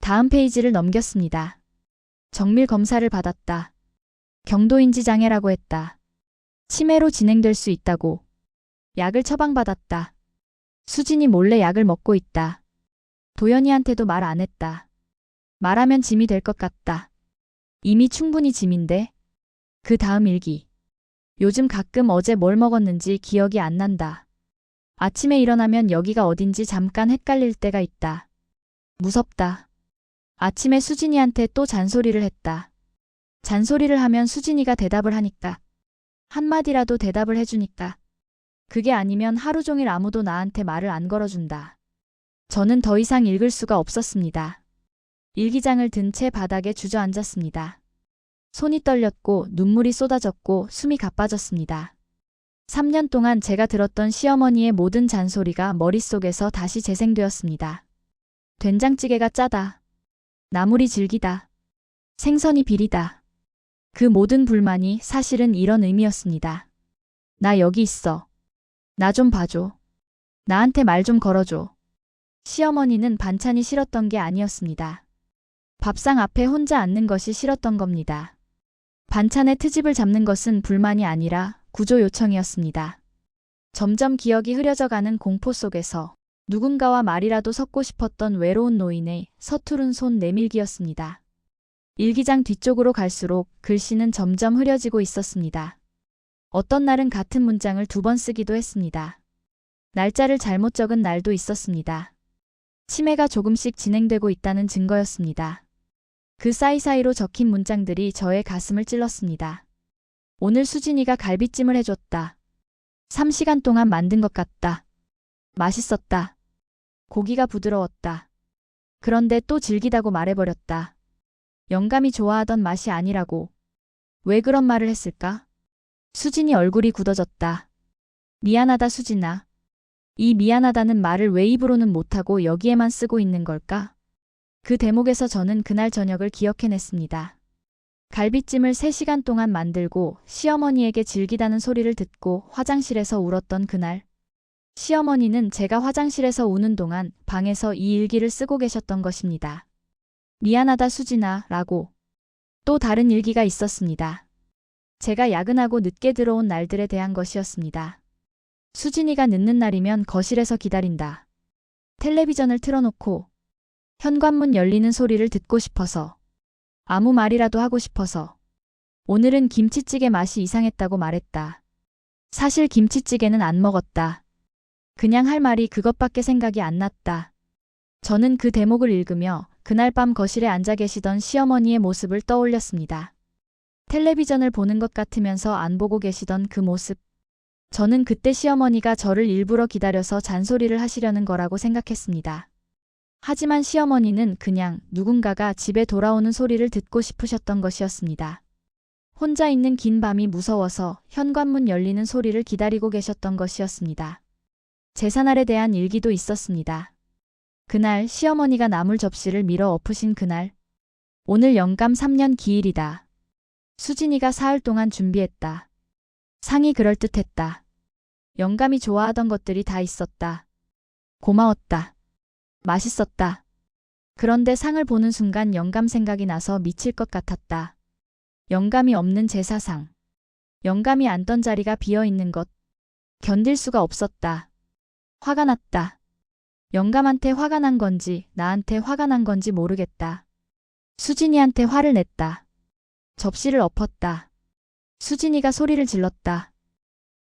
다음 페이지를 넘겼습니다. 정밀 검사를 받았다. 경도인지 장애라고 했다. 치매로 진행될 수 있다고. 약을 처방받았다. 수진이 몰래 약을 먹고 있다. 도연이한테도 말 안 했다. 말하면 짐이 될 것 같다. 이미 충분히 짐인데. 그 다음 일기. 요즘 가끔 어제 뭘 먹었는지 기억이 안 난다. 아침에 일어나면 여기가 어딘지 잠깐 헷갈릴 때가 있다. 무섭다. 아침에 수진이한테 또 잔소리를 했다. 잔소리를 하면 수진이가 대답을 하니까. 한마디라도 대답을 해주니까. 그게 아니면 하루 종일 아무도 나한테 말을 안 걸어준다. 저는 더 이상 읽을 수가 없었습니다. 일기장을 든 채 바닥에 주저앉았습니다. 손이 떨렸고 눈물이 쏟아졌고 숨이 가빠졌습니다. 3년 동안 제가 들었던 시어머니의 모든 잔소리가 머릿속에서 다시 재생되었습니다. 된장찌개가 짜다. 나물이 질기다. 생선이 비리다. 그 모든 불만이 사실은 이런 의미였습니다. 나 여기 있어. 나 좀 봐줘. 나한테 말 좀 걸어줘. 시어머니는 반찬이 싫었던 게 아니었습니다. 밥상 앞에 혼자 앉는 것이 싫었던 겁니다. 반찬의 트집을 잡는 것은 불만이 아니라 구조 요청이었습니다. 점점 기억이 흐려져가는 공포 속에서 누군가와 말이라도 섞고 싶었던 외로운 노인의 서투른 손 내밀기였습니다. 일기장 뒤쪽으로 갈수록 글씨는 점점 흐려지고 있었습니다. 어떤 날은 같은 문장을 2번 쓰기도 했습니다. 날짜를 잘못 적은 날도 있었습니다. 치매가 조금씩 진행되고 있다는 증거였습니다. 그 사이사이로 적힌 문장들이 저의 가슴을 찔렀습니다. 오늘 수진이가 갈비찜을 해줬다. 3시간 동안 만든 것 같다. 맛있었다. 고기가 부드러웠다. 그런데 또 질기다고 말해버렸다. 영감이 좋아하던 맛이 아니라고. 왜 그런 말을 했을까? 수진이 얼굴이 굳어졌다. 미안하다 수진아. 이 미안하다는 말을 왜 입으로는 못하고 여기에만 쓰고 있는 걸까? 그 대목에서 저는 그날 저녁을 기억해냈습니다. 갈비찜을 3시간 동안 만들고 시어머니에게 질기다는 소리를 듣고 화장실에서 울었던 그날. 시어머니는 제가 화장실에서 우는 동안 방에서 이 일기를 쓰고 계셨던 것입니다. 미안하다 수진아 라고. 또 다른 일기가 있었습니다. 제가 야근하고 늦게 들어온 날들에 대한 것이었습니다. 수진이가 늦는 날이면 거실에서 기다린다. 텔레비전을 틀어놓고 현관문 열리는 소리를 듣고 싶어서. 아무 말이라도 하고 싶어서. 오늘은 김치찌개 맛이 이상했다고 말했다. 사실 김치찌개는 안 먹었다. 그냥 할 말이 그것밖에 생각이 안 났다. 저는 그 대목을 읽으며 그날 밤 거실에 앉아 계시던 시어머니의 모습을 떠올렸습니다. 텔레비전을 보는 것 같으면서 안 보고 계시던 그 모습. 저는 그때 시어머니가 저를 일부러 기다려서 잔소리를 하시려는 거라고 생각했습니다. 하지만 시어머니는 그냥 누군가가 집에 돌아오는 소리를 듣고 싶으셨던 것이었습니다. 혼자 있는 긴 밤이 무서워서 현관문 열리는 소리를 기다리고 계셨던 것이었습니다. 제사날에 대한 일기도 있었습니다. 그날 시어머니가 나물 접시를 밀어 엎으신 그날. 오늘 영감 3년 기일이다. 수진이가 사흘 동안 준비했다. 상이 그럴듯했다. 영감이 좋아하던 것들이 다 있었다. 고마웠다. 맛있었다. 그런데 상을 보는 순간 영감 생각이 나서 미칠 것 같았다. 영감이 없는 제사상. 영감이 앉던 자리가 비어있는 것. 견딜 수가 없었다. 화가 났다. 영감한테 화가 난 건지 나한테 화가 난 건지 모르겠다. 수진이한테 화를 냈다. 접시를 엎었다. 수진이가 소리를 질렀다.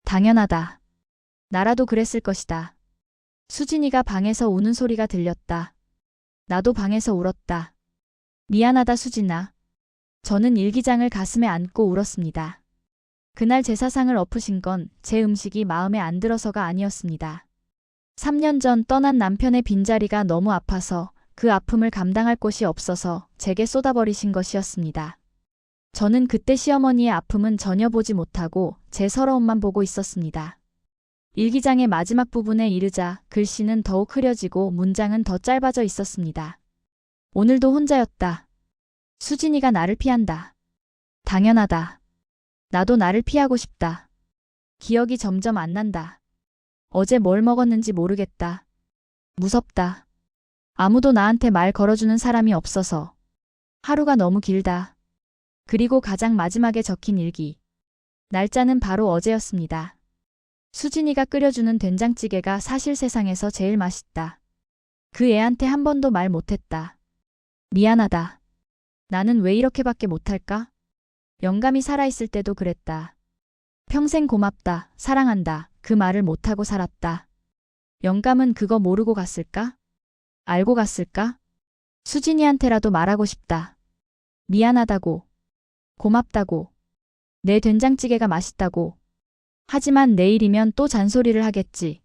당연하다. 나라도 그랬을 것이다. 수진이가 방에서 우는 소리가 들렸다. 나도 방에서 울었다. 미안하다 수진아. 저는 일기장을 가슴에 안고 울었습니다. 그날 제사상을 엎으신 건 제 음식이 마음에 안 들어서가 아니었습니다. 3년 전 떠난 남편의 빈자리가 너무 아파서 그 아픔을 감당할 곳이 없어서 제게 쏟아버리신 것이었습니다. 저는 그때 시어머니의 아픔은 전혀 보지 못하고 제 서러움만 보고 있었습니다. 일기장의 마지막 부분에 이르자 글씨는 더욱 흐려지고 문장은 더 짧아져 있었습니다. 오늘도 혼자였다. 수진이가 나를 피한다. 당연하다. 나도 나를 피하고 싶다. 기억이 점점 안 난다. 어제 뭘 먹었는지 모르겠다. 무섭다. 아무도 나한테 말 걸어주는 사람이 없어서. 하루가 너무 길다. 그리고 가장 마지막에 적힌 일기. 날짜는 바로 어제였습니다. 수진이가 끓여주는 된장찌개가 사실 세상에서 제일 맛있다. 그 애한테 한 번도 말 못했다. 미안하다. 나는 왜 이렇게밖에 못할까? 영감이 살아있을 때도 그랬다. 평생 고맙다, 사랑한다, 그 말을 못하고 살았다. 영감은 그거 모르고 갔을까? 알고 갔을까? 수진이한테라도 말하고 싶다. 미안하다고. 고맙다고. 내 된장찌개가 맛있다고. 하지만 내일이면 또 잔소리를 하겠지.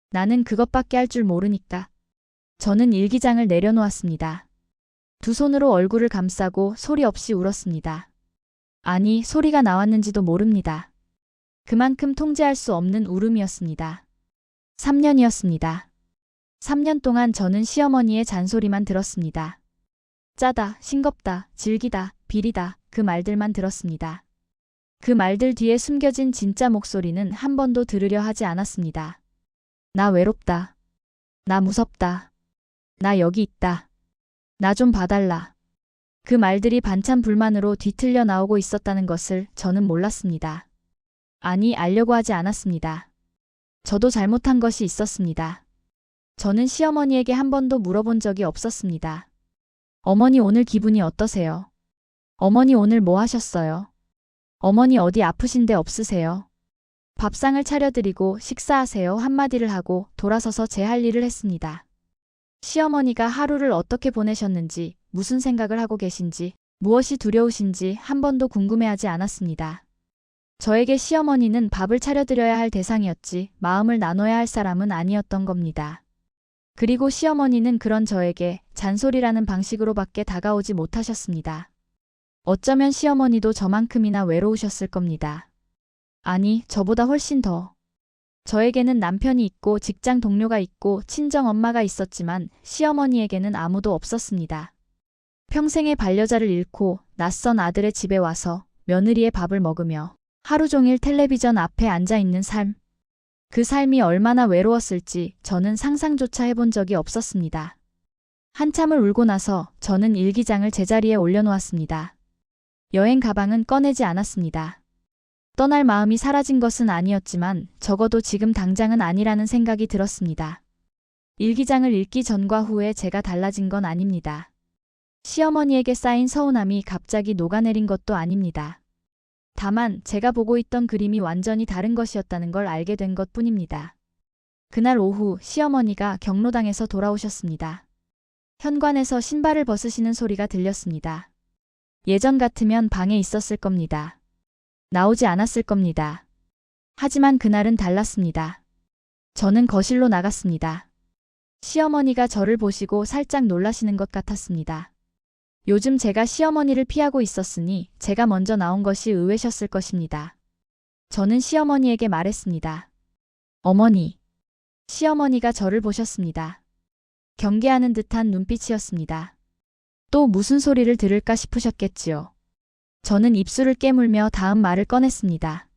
나는 그것밖에 할 줄 모르니까. 저는 일기장을 내려놓았습니다. 두 손으로 얼굴을 감싸고 소리 없이 울었습니다. 아니, 소리가 나왔는지도 모릅니다. 그만큼 통제할 수 없는 울음이었습니다. 3년이었습니다. 3년 동안 저는 시어머니의 잔소리만 들었습니다. 짜다, 싱겁다, 질기다, 비리다 그 말들만 들었습니다. 그 말들 뒤에 숨겨진 진짜 목소리는 한 번도 들으려 하지 않았습니다. 나 외롭다. 나 무섭다. 나 여기 있다. 나 좀 봐달라. 그 말들이 반찬 불만으로 뒤틀려 나오고 있었다는 것을 저는 몰랐습니다. 아니, 알려고 하지 않았습니다. 저도 잘못한 것이 있었습니다. 저는 시어머니에게 한 번도 물어본 적이 없었습니다. 어머니 오늘 기분이 어떠세요? 어머니 오늘 뭐 하셨어요? 어머니 어디 아프신 데 없으세요? 밥상을 차려드리고 식사하세요 한마디를 하고 돌아서서 제 할 일을 했습니다. 시어머니가 하루를 어떻게 보내셨는지, 무슨 생각을 하고 계신지, 무엇이 두려우신지 한 번도 궁금해하지 않았습니다. 저에게 시어머니는 밥을 차려드려야 할 대상이었지 마음을 나눠야 할 사람은 아니었던 겁니다. 그리고 시어머니는 그런 저에게 잔소리라는 방식으로밖에 다가오지 못하셨습니다. 어쩌면 시어머니도 저만큼이나 외로우셨을 겁니다. 아니, 저보다 훨씬 더. 저에게는 남편이 있고 직장 동료가 있고 친정 엄마가 있었지만 시어머니에게는 아무도 없었습니다. 평생의 반려자를 잃고 낯선 아들의 집에 와서 며느리의 밥을 먹으며 하루 종일 텔레비전 앞에 앉아 있는 삶. 그 삶이 얼마나 외로웠을지 저는 상상조차 해본 적이 없었습니다. 한참을 울고 나서 저는 일기장을 제자리에 올려놓았습니다. 여행 가방은 꺼내지 않았습니다. 떠날 마음이 사라진 것은 아니었지만 적어도 지금 당장은 아니라는 생각이 들었습니다. 일기장을 읽기 전과 후에 제가 달라진 건 아닙니다. 시어머니에게 쌓인 서운함이 갑자기 녹아내린 것도 아닙니다. 다만 제가 보고 있던 그림이 완전히 다른 것이었다는 걸 알게 된 것뿐입니다. 그날 오후 시어머니가 경로당에서 돌아오셨습니다. 현관에서 신발을 벗으시는 소리가 들렸습니다. 예전 같으면 방에 있었을 겁니다. 나오지 않았을 겁니다. 하지만 그날은 달랐습니다. 저는 거실로 나갔습니다. 시어머니가 저를 보시고 살짝 놀라시는 것 같았습니다. 요즘 제가 시어머니를 피하고 있었으니 제가 먼저 나온 것이 의외셨을 것입니다. 저는 시어머니에게 말했습니다. 어머니. 시어머니가 저를 보셨습니다. 경계하는 듯한 눈빛이었습니다. 또 무슨 소리를 들을까 싶으셨겠지요. 저는 입술을 깨물며 다음 말을 꺼냈습니다.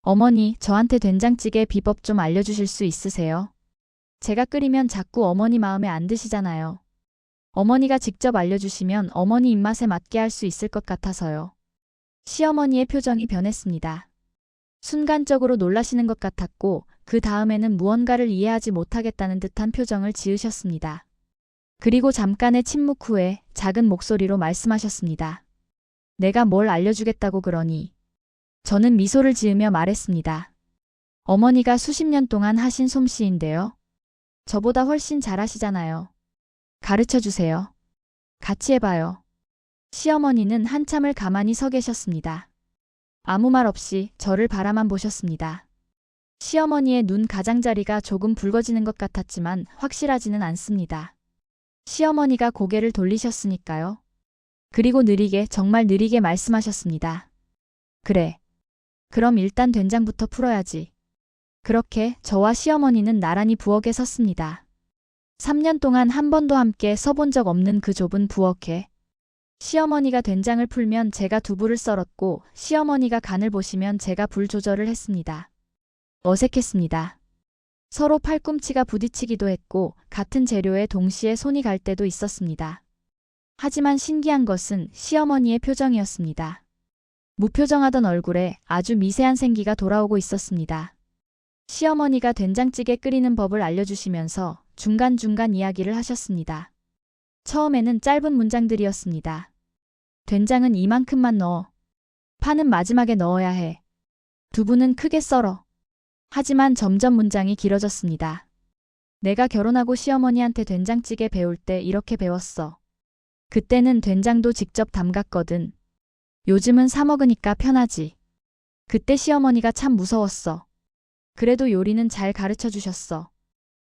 어머니, 저한테 된장찌개 비법 좀 알려주실 수 있으세요? 제가 끓이면 자꾸 어머니 마음에 안 드시잖아요. 어머니가 직접 알려주시면 어머니 입맛에 맞게 할 수 있을 것 같아서요. 시어머니의 표정이 변했습니다. 순간적으로 놀라시는 것 같았고 그 다음에는 무언가를 이해하지 못하겠다는 듯한 표정을 지으셨습니다. 그리고 잠깐의 침묵 후에 작은 목소리로 말씀하셨습니다. 내가 뭘 알려주겠다고 그러니? 저는 미소를 지으며 말했습니다. 어머니가 수십 년 동안 하신 솜씨인데요. 저보다 훨씬 잘하시잖아요. 가르쳐주세요. 같이 해봐요. 시어머니는 한참을 가만히 서 계셨습니다. 아무 말 없이 저를 바라만 보셨습니다. 시어머니의 눈 가장자리가 조금 붉어지는 것 같았지만 확실하지는 않습니다. 시어머니가 고개를 돌리셨으니까요. 그리고 느리게, 정말 느리게 말씀하셨습니다. 그래. 그럼 일단 된장부터 풀어야지. 그렇게 저와 시어머니는 나란히 부엌에 섰습니다. 3년 동안 한 번도 함께 서본 적 없는 그 좁은 부엌에 시어머니가 된장을 풀면 제가 두부를 썰었고 시어머니가 간을 보시면 제가 불 조절을 했습니다. 어색했습니다. 서로 팔꿈치가 부딪히기도 했고 같은 재료에 동시에 손이 갈 때도 있었습니다. 하지만 신기한 것은 시어머니의 표정이었습니다. 무표정하던 얼굴에 아주 미세한 생기가 돌아오고 있었습니다. 시어머니가 된장찌개 끓이는 법을 알려주시면서 중간중간 이야기를 하셨습니다. 처음에는 짧은 문장들이었습니다. 된장은 이만큼만 넣어. 파는 마지막에 넣어야 해. 두부는 크게 썰어. 하지만 점점 문장이 길어졌습니다. 내가 결혼하고 시어머니한테 된장찌개 배울 때 이렇게 배웠어. 그때는 된장도 직접 담갔거든. 요즘은 사 먹으니까 편하지. 그때 시어머니가 참 무서웠어. 그래도 요리는 잘 가르쳐 주셨어.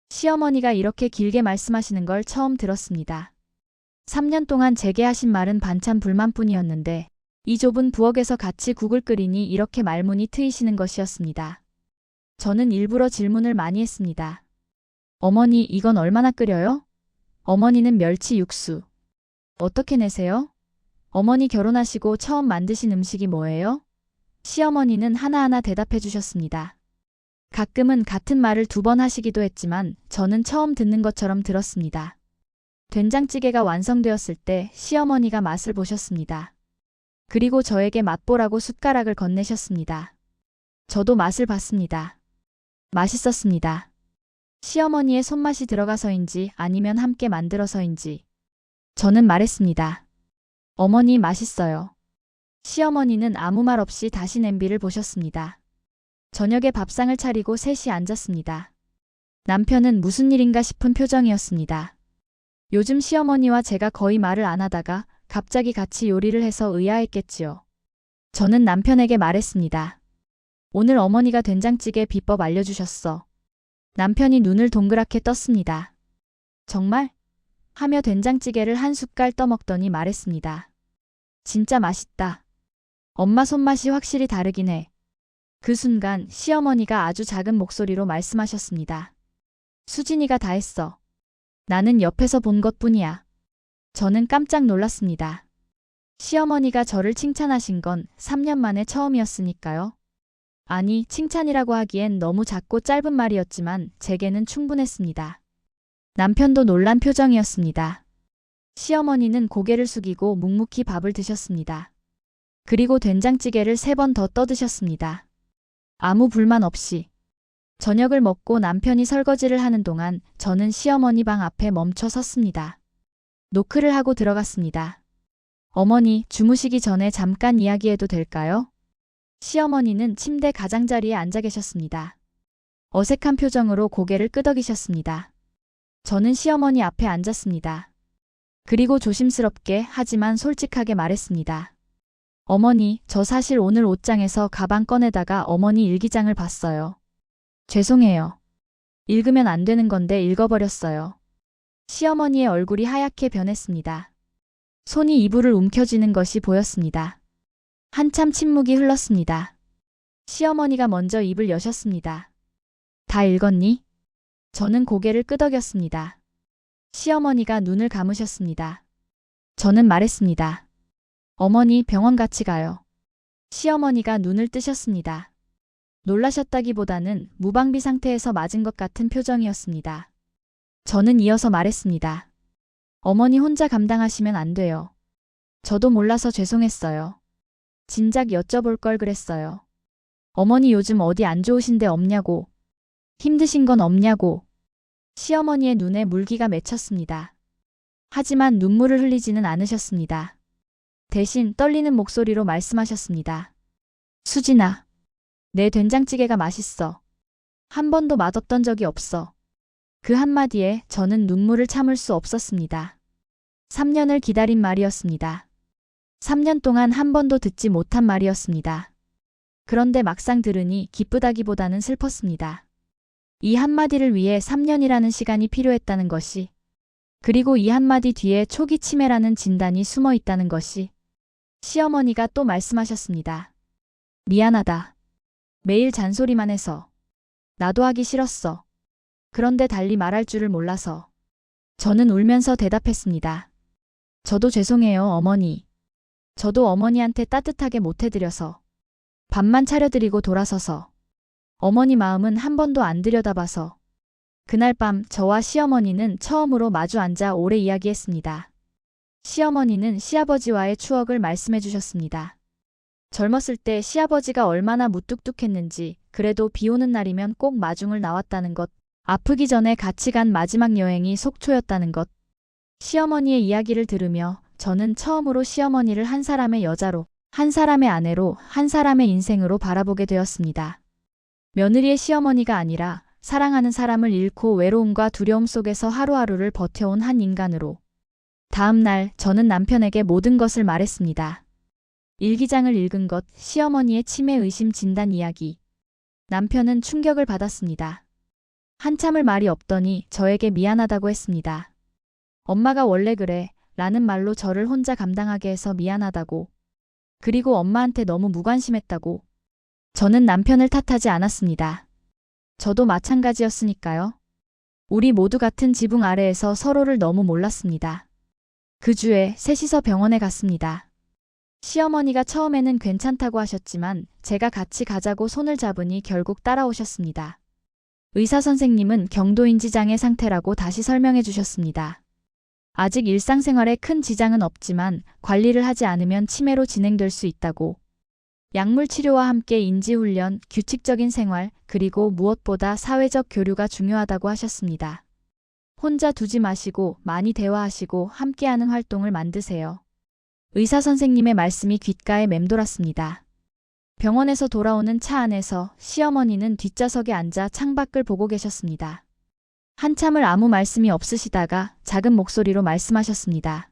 시어머니가 이렇게 길게 말씀하시는 걸 처음 들었습니다. 3년 동안 제게 하신 말은 반찬 불만뿐이었는데 이 좁은 부엌에서 같이 국을 끓이니 이렇게 말문이 트이시는 것이었습니다. 저는 일부러 질문을 많이 했습니다. 어머니, 이건 얼마나 끓여요? 어머니는 멸치 육수. 어떻게 내세요? 어머니 결혼하시고 처음 만드신 음식이 뭐예요? 시어머니는 하나하나 대답해 주셨습니다. 가끔은 같은 말을 2번 하시기도 했지만 저는 처음 듣는 것처럼 들었습니다. 된장찌개가 완성되었을 때 시어머니가 맛을 보셨습니다. 그리고 저에게 맛보라고 숟가락을 건네셨습니다. 저도 맛을 봤습니다. 맛있었습니다. 시어머니의 손맛이 들어가서인지 아니면 함께 만들어서인지 저는 말했습니다. 어머니, 맛있어요. 시어머니는 아무 말 없이 다시 냄비를 보셨습니다. 저녁에 밥상을 차리고 셋이 앉았습니다. 남편은 무슨 일인가 싶은 표정이었습니다. 요즘 시어머니와 제가 거의 말을 안 하다가 갑자기 같이 요리를 해서 의아했겠지요. 저는 남편에게 말했습니다. 오늘 어머니가 된장찌개 비법 알려주셨어. 남편이 눈을 동그랗게 떴습니다. 정말? 하며 된장찌개를 한 숟갈 떠먹더니 말했습니다. 진짜 맛있다. 엄마 손맛이 확실히 다르긴 해. 그 순간 시어머니가 아주 작은 목소리로 말씀하셨습니다. 수진이가 다 했어. 나는 옆에서 본 것뿐이야. 저는 깜짝 놀랐습니다. 시어머니가 저를 칭찬하신 건 3년 만에 처음이었으니까요. 아니, 칭찬이라고 하기엔 너무 작고 짧은 말이었지만 제게는 충분했습니다. 남편도 놀란 표정이었습니다. 시어머니는 고개를 숙이고 묵묵히 밥을 드셨습니다. 그리고 된장찌개를 3번 더 떠드셨습니다. 아무 불만 없이. 저녁을 먹고 남편이 설거지를 하는 동안 저는 시어머니 방 앞에 멈춰 섰습니다. 노크를 하고 들어갔습니다. 어머니, 주무시기 전에 잠깐 이야기해도 될까요? 시어머니는 침대 가장자리에 앉아 계셨습니다. 어색한 표정으로 고개를 끄덕이셨습니다. 저는 시어머니 앞에 앉았습니다. 그리고 조심스럽게 하지만 솔직하게 말했습니다. 어머니, 저 사실 오늘 옷장에서 가방 꺼내다가 어머니 일기장을 봤어요. 죄송해요. 읽으면 안 되는 건데 읽어버렸어요. 시어머니의 얼굴이 하얗게 변했습니다. 손이 이불을 움켜쥐는 것이 보였습니다. 한참 침묵이 흘렀습니다. 시어머니가 먼저 입을 여셨습니다. 다 읽었니? 저는 고개를 끄덕였습니다. 시어머니가 눈을 감으셨습니다. 저는 말했습니다. 어머니, 병원 같이 가요. 시어머니가 눈을 뜨셨습니다. 놀라셨다기보다는 무방비 상태에서 맞은 것 같은 표정이었습니다. 저는 이어서 말했습니다. 어머니 혼자 감당하시면 안 돼요. 저도 몰라서 죄송했어요. 진작 여쭤볼 걸 그랬어요. 어머니 요즘 어디 안 좋으신 데 없냐고. 힘드신 건 없냐고. 시어머니의 눈에 물기가 맺혔습니다. 하지만 눈물을 흘리지는 않으셨습니다. 대신 떨리는 목소리로 말씀하셨습니다. 수진아, 내 된장찌개가 맛있어. 한 번도 맛없던 적이 없어. 그 한마디에 저는 눈물을 참을 수 없었습니다. 3년을 기다린 말이었습니다. 3년 동안 한 번도 듣지 못한 말이었습니다. 그런데 막상 들으니 기쁘다기보다는 슬펐습니다. 이 한마디를 위해 3년이라는 시간이 필요했다는 것이, 그리고 이 한마디 뒤에 초기 치매라는 진단이 숨어 있다는 것이. 시어머니가 또 말씀하셨습니다. 미안하다. 매일 잔소리만 해서. 나도 하기 싫었어. 그런데 달리 말할 줄을 몰라서. 저는 울면서 대답했습니다. 저도 죄송해요, 어머니. 저도 어머니한테 따뜻하게 못해드려서. 밥만 차려드리고 돌아서서. 어머니 마음은 한 번도 안 들여다봐서. 그날 밤 저와 시어머니는 처음으로 마주 앉아 오래 이야기했습니다. 시어머니는 시아버지와의 추억을 말씀해 주셨습니다. 젊었을 때 시아버지가 얼마나 무뚝뚝했는지, 그래도 비 오는 날이면 꼭 마중을 나왔다는 것, 아프기 전에 같이 간 마지막 여행이 속초였다는 것. 시어머니의 이야기를 들으며 저는 처음으로 시어머니를 한 사람의 여자로, 한 사람의 아내로, 한 사람의 인생으로 바라보게 되었습니다. 며느리의 시어머니가 아니라 사랑하는 사람을 잃고 외로움과 두려움 속에서 하루하루를 버텨온 한 인간으로. 다음 날 저는 남편에게 모든 것을 말했습니다. 일기장을 읽은 것, 시어머니의 치매 의심 진단 이야기. 남편은 충격을 받았습니다. 한참을 말이 없더니 저에게 미안하다고 했습니다. 엄마가 원래 그래 라는 말로 저를 혼자 감당하게 해서 미안하다고. 그리고 엄마한테 너무 무관심했다고. 저는 남편을 탓하지 않았습니다. 저도 마찬가지였으니까요. 우리 모두 같은 지붕 아래에서 서로를 너무 몰랐습니다. 그 주에 셋이서 병원에 갔습니다. 시어머니가 처음에는 괜찮다고 하셨지만 제가 같이 가자고 손을 잡으니 결국 따라오셨습니다. 의사 선생님은 경도인지장애 상태라고 다시 설명해 주셨습니다. 아직 일상생활에 큰 지장은 없지만 관리를 하지 않으면 치매로 진행될 수 있다고. 약물 치료와 함께 인지훈련, 규칙적인 생활, 그리고 무엇보다 사회적 교류가 중요하다고 하셨습니다. 혼자 두지 마시고 많이 대화하시고 함께하는 활동을 만드세요. 의사 선생님의 말씀이 귓가에 맴돌았습니다. 병원에서 돌아오는 차 안에서 시어머니는 뒷좌석에 앉아 창밖을 보고 계셨습니다. 한참을 아무 말씀이 없으시다가 작은 목소리로 말씀하셨습니다.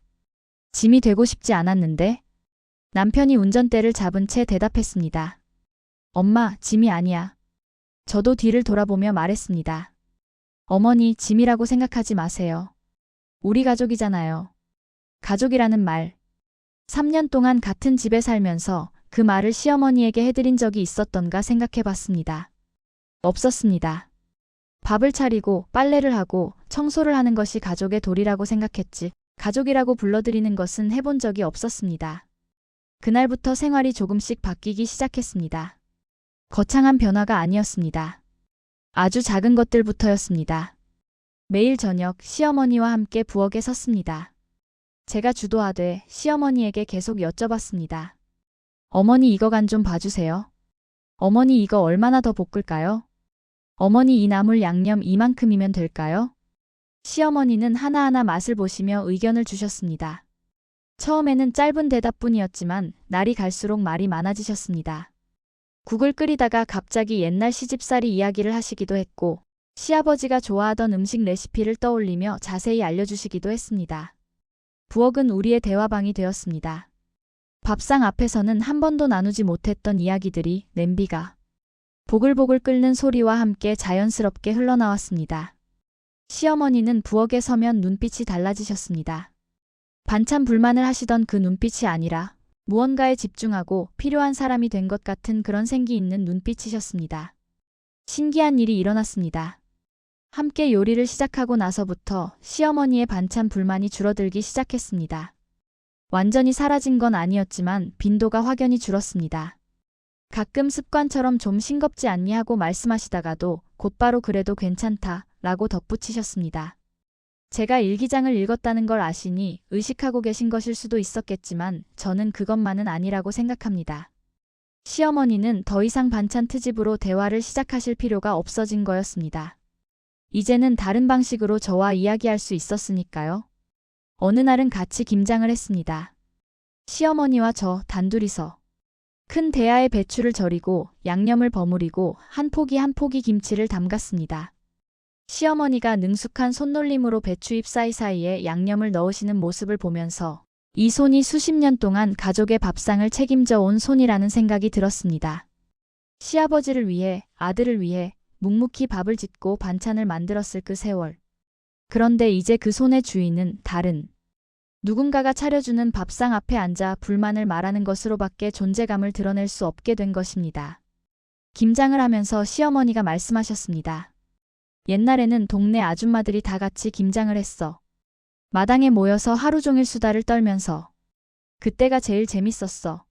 짐이 되고 싶지 않았는데? 남편이 운전대를 잡은 채 대답했습니다. 엄마, 짐이 아니야. 저도 뒤를 돌아보며 말했습니다. 어머니, 짐이라고 생각하지 마세요. 우리 가족이잖아요. 가족이라는 말. 3년 동안 같은 집에 살면서 그 말을 시어머니에게 해드린 적이 있었던가 생각해 봤습니다. 없었습니다. 밥을 차리고 빨래를 하고 청소를 하는 것이 가족의 도리라고 생각했지 가족이라고 불러드리는 것은 해본 적이 없었습니다. 그날부터 생활이 조금씩 바뀌기 시작했습니다. 거창한 변화가 아니었습니다. 아주 작은 것들부터였습니다. 매일 저녁 시어머니와 함께 부엌에 섰습니다. 제가 주도하되 시어머니에게 계속 여쭤봤습니다. 어머니 이거 간 좀 봐주세요. 어머니 이거 얼마나 더 볶을까요? 어머니 이 나물 양념 이만큼이면 될까요? 시어머니는 하나하나 맛을 보시며 의견을 주셨습니다. 처음에는 짧은 대답뿐이었지만 날이 갈수록 말이 많아지셨습니다. 국을 끓이다가 갑자기 옛날 시집살이 이야기를 하시기도 했고 시아버지가 좋아하던 음식 레시피를 떠올리며 자세히 알려주시기도 했습니다. 부엌은 우리의 대화방이 되었습니다. 밥상 앞에서는 한 번도 나누지 못했던 이야기들이 냄비가 보글보글 끓는 소리와 함께 자연스럽게 흘러나왔습니다. 시어머니는 부엌에 서면 눈빛이 달라지셨습니다. 반찬 불만을 하시던 그 눈빛이 아니라 무언가에 집중하고 필요한 사람이 된 것 같은 그런 생기 있는 눈빛이셨습니다. 신기한 일이 일어났습니다. 함께 요리를 시작하고 나서부터 시어머니의 반찬 불만이 줄어들기 시작했습니다. 완전히 사라진 건 아니었지만 빈도가 확연히 줄었습니다. 가끔 습관처럼 좀 싱겁지 않니 하고 말씀하시다가도 곧바로 그래도 괜찮다 라고 덧붙이셨습니다. 제가 일기장을 읽었다는 걸 아시니 의식하고 계신 것일 수도 있었겠지만 저는 그것만은 아니라고 생각합니다. 시어머니는 더 이상 반찬 트집으로 대화를 시작하실 필요가 없어진 거였습니다. 이제는 다른 방식으로 저와 이야기할 수 있었으니까요. 어느 날은 같이 김장을 했습니다. 시어머니와 저 단둘이서. 큰 대야에 배추를 절이고 양념을 버무리고 한 포기 한 포기 김치를 담갔습니다. 시어머니가 능숙한 손놀림으로 배추잎 사이사이에 양념을 넣으시는 모습을 보면서 이 손이 수십 년 동안 가족의 밥상을 책임져 온 손이라는 생각이 들었습니다. 시아버지를 위해, 아들을 위해 묵묵히 밥을 짓고 반찬을 만들었을 그 세월. 그런데 이제 그 손의 주인은 다른 누군가가 차려주는 밥상 앞에 앉아 불만을 말하는 것으로밖에 존재감을 드러낼 수 없게 된 것입니다. 김장을 하면서 시어머니가 말씀하셨습니다. 옛날에는 동네 아줌마들이 다 같이 김장을 했어. 마당에 모여서 하루 종일 수다를 떨면서. 그때가 제일 재밌었어.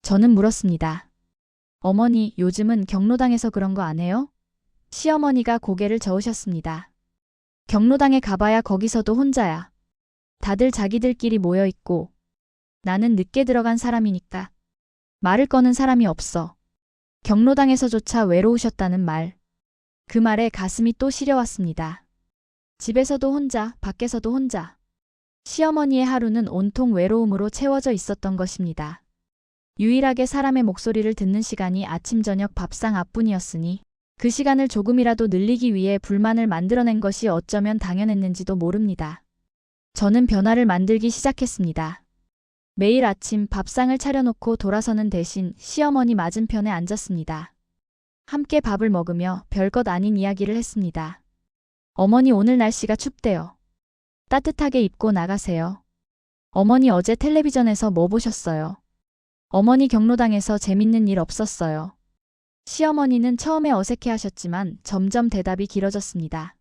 저는 물었습니다. 어머니, 요즘은 경로당에서 그런 거 안 해요? 시어머니가 고개를 저으셨습니다. 경로당에 가봐야 거기서도 혼자야. 다들 자기들끼리 모여있고 나는 늦게 들어간 사람이니까 말을 거는 사람이 없어. 경로당에서조차 외로우셨다는 말. 그 말에 가슴이 또 시려왔습니다. 집에서도 혼자, 밖에서도 혼자. 시어머니의 하루는 온통 외로움으로 채워져 있었던 것입니다. 유일하게 사람의 목소리를 듣는 시간이 아침 저녁 밥상 앞뿐이었으니 그 시간을 조금이라도 늘리기 위해 불만을 만들어낸 것이 어쩌면 당연했는지도 모릅니다. 저는 변화를 만들기 시작했습니다. 매일 아침 밥상을 차려놓고 돌아서는 대신 시어머니 맞은편에 앉았습니다. 함께 밥을 먹으며 별것 아닌 이야기를 했습니다. 어머니 오늘 날씨가 춥대요. 따뜻하게 입고 나가세요. 어머니 어제 텔레비전에서 뭐 보셨어요? 어머니 경로당에서 재밌는 일 없었어요. 시어머니는 처음에 어색해하셨지만 점점 대답이 길어졌습니다.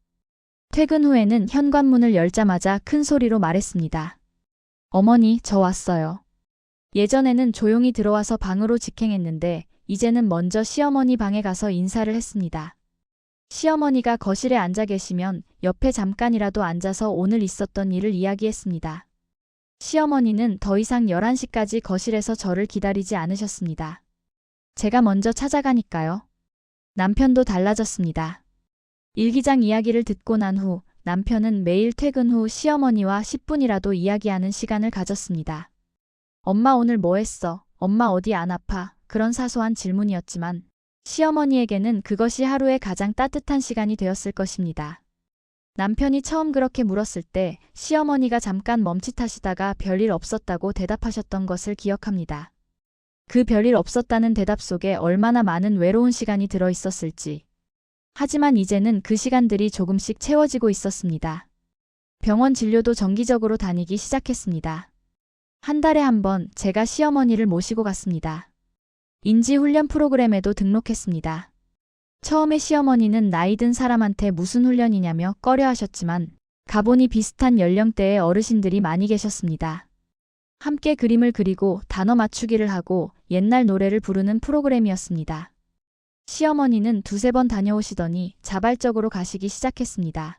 퇴근 후에는 현관문을 열자마자 큰 소리로 말했습니다. 어머니, 저 왔어요. 예전에는 조용히 들어와서 방으로 직행했는데 이제는 먼저 시어머니 방에 가서 인사를 했습니다. 시어머니가 거실에 앉아 계시면 옆에 잠깐이라도 앉아서 오늘 있었던 일을 이야기했습니다. 시어머니는 더 이상 11시까지 거실에서 저를 기다리지 않으셨습니다. 제가 먼저 찾아가니까요. 남편도 달라졌습니다. 일기장 이야기를 듣고 난 후 남편은 매일 퇴근 후 시어머니와 10분이라도 이야기하는 시간을 가졌습니다. 엄마 오늘 뭐 했어? 엄마 어디 안 아파? 그런 사소한 질문이었지만 시어머니에게는 그것이 하루의 가장 따뜻한 시간이 되었을 것입니다. 남편이 처음 그렇게 물었을 때 시어머니가 잠깐 멈칫하시다가 별일 없었다고 대답하셨던 것을 기억합니다. 그 별일 없었다는 대답 속에 얼마나 많은 외로운 시간이 들어 있었을지. 하지만 이제는 그 시간들이 조금씩 채워지고 있었습니다. 병원 진료도 정기적으로 다니기 시작했습니다. 한 달에 한 번 제가 시어머니를 모시고 갔습니다. 인지훈련 프로그램에도 등록했습니다. 처음에 시어머니는 나이 든 사람한테 무슨 훈련이냐며 꺼려하셨지만 가보니 비슷한 연령대의 어르신들이 많이 계셨습니다. 함께 그림을 그리고 단어 맞추기를 하고 옛날 노래를 부르는 프로그램이었습니다. 시어머니는 두세 번 다녀오시더니 자발적으로 가시기 시작했습니다.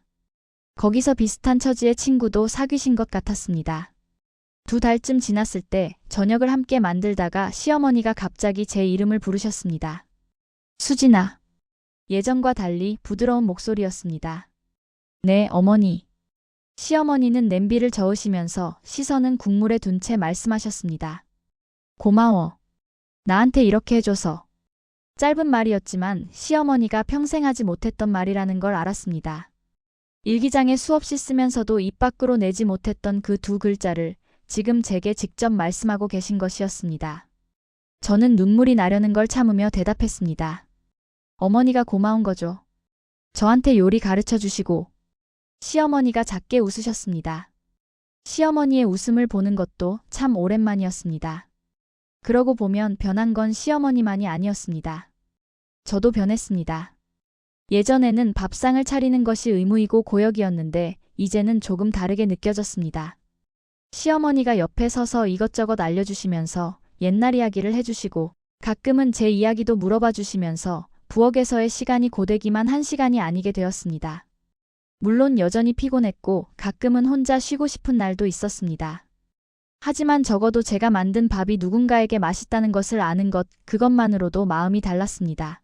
거기서 비슷한 처지의 친구도 사귀신 것 같았습니다. 2달쯤 지났을 때 저녁을 함께 만들다가 시어머니가 갑자기 제 이름을 부르셨습니다. 수진아. 예전과 달리 부드러운 목소리였습니다. 네, 어머니. 시어머니는 냄비를 저으시면서 시선은 국물에 둔 채 말씀하셨습니다. 고마워. 나한테 이렇게 해줘서. 짧은 말이었지만 시어머니가 평생 하지 못했던 말이라는 걸 알았습니다. 일기장에 수없이 쓰면서도 입 밖으로 내지 못했던 그 2글자를 지금 제게 직접 말씀하고 계신 것이었습니다. 저는 눈물이 나려는 걸 참으며 대답했습니다. 어머니가 고마운 거죠. 저한테 요리 가르쳐 주시고. 시어머니가 작게 웃으셨습니다. 시어머니의 웃음을 보는 것도 참 오랜만이었습니다. 그러고 보면 변한 건 시어머니만이 아니었습니다. 저도 변했습니다. 예전에는 밥상을 차리는 것이 의무이고 고역이었는데 이제는 조금 다르게 느껴졌습니다. 시어머니가 옆에 서서 이것저것 알려주시면서 옛날 이야기를 해주시고 가끔은 제 이야기도 물어봐 주시면서 부엌에서의 시간이 고되기만 한 시간이 아니게 되었습니다. 물론 여전히 피곤했고 가끔은 혼자 쉬고 싶은 날도 있었습니다. 하지만 적어도 제가 만든 밥이 누군가에게 맛있다는 것을 아는 것, 그것만으로도 마음이 달랐습니다.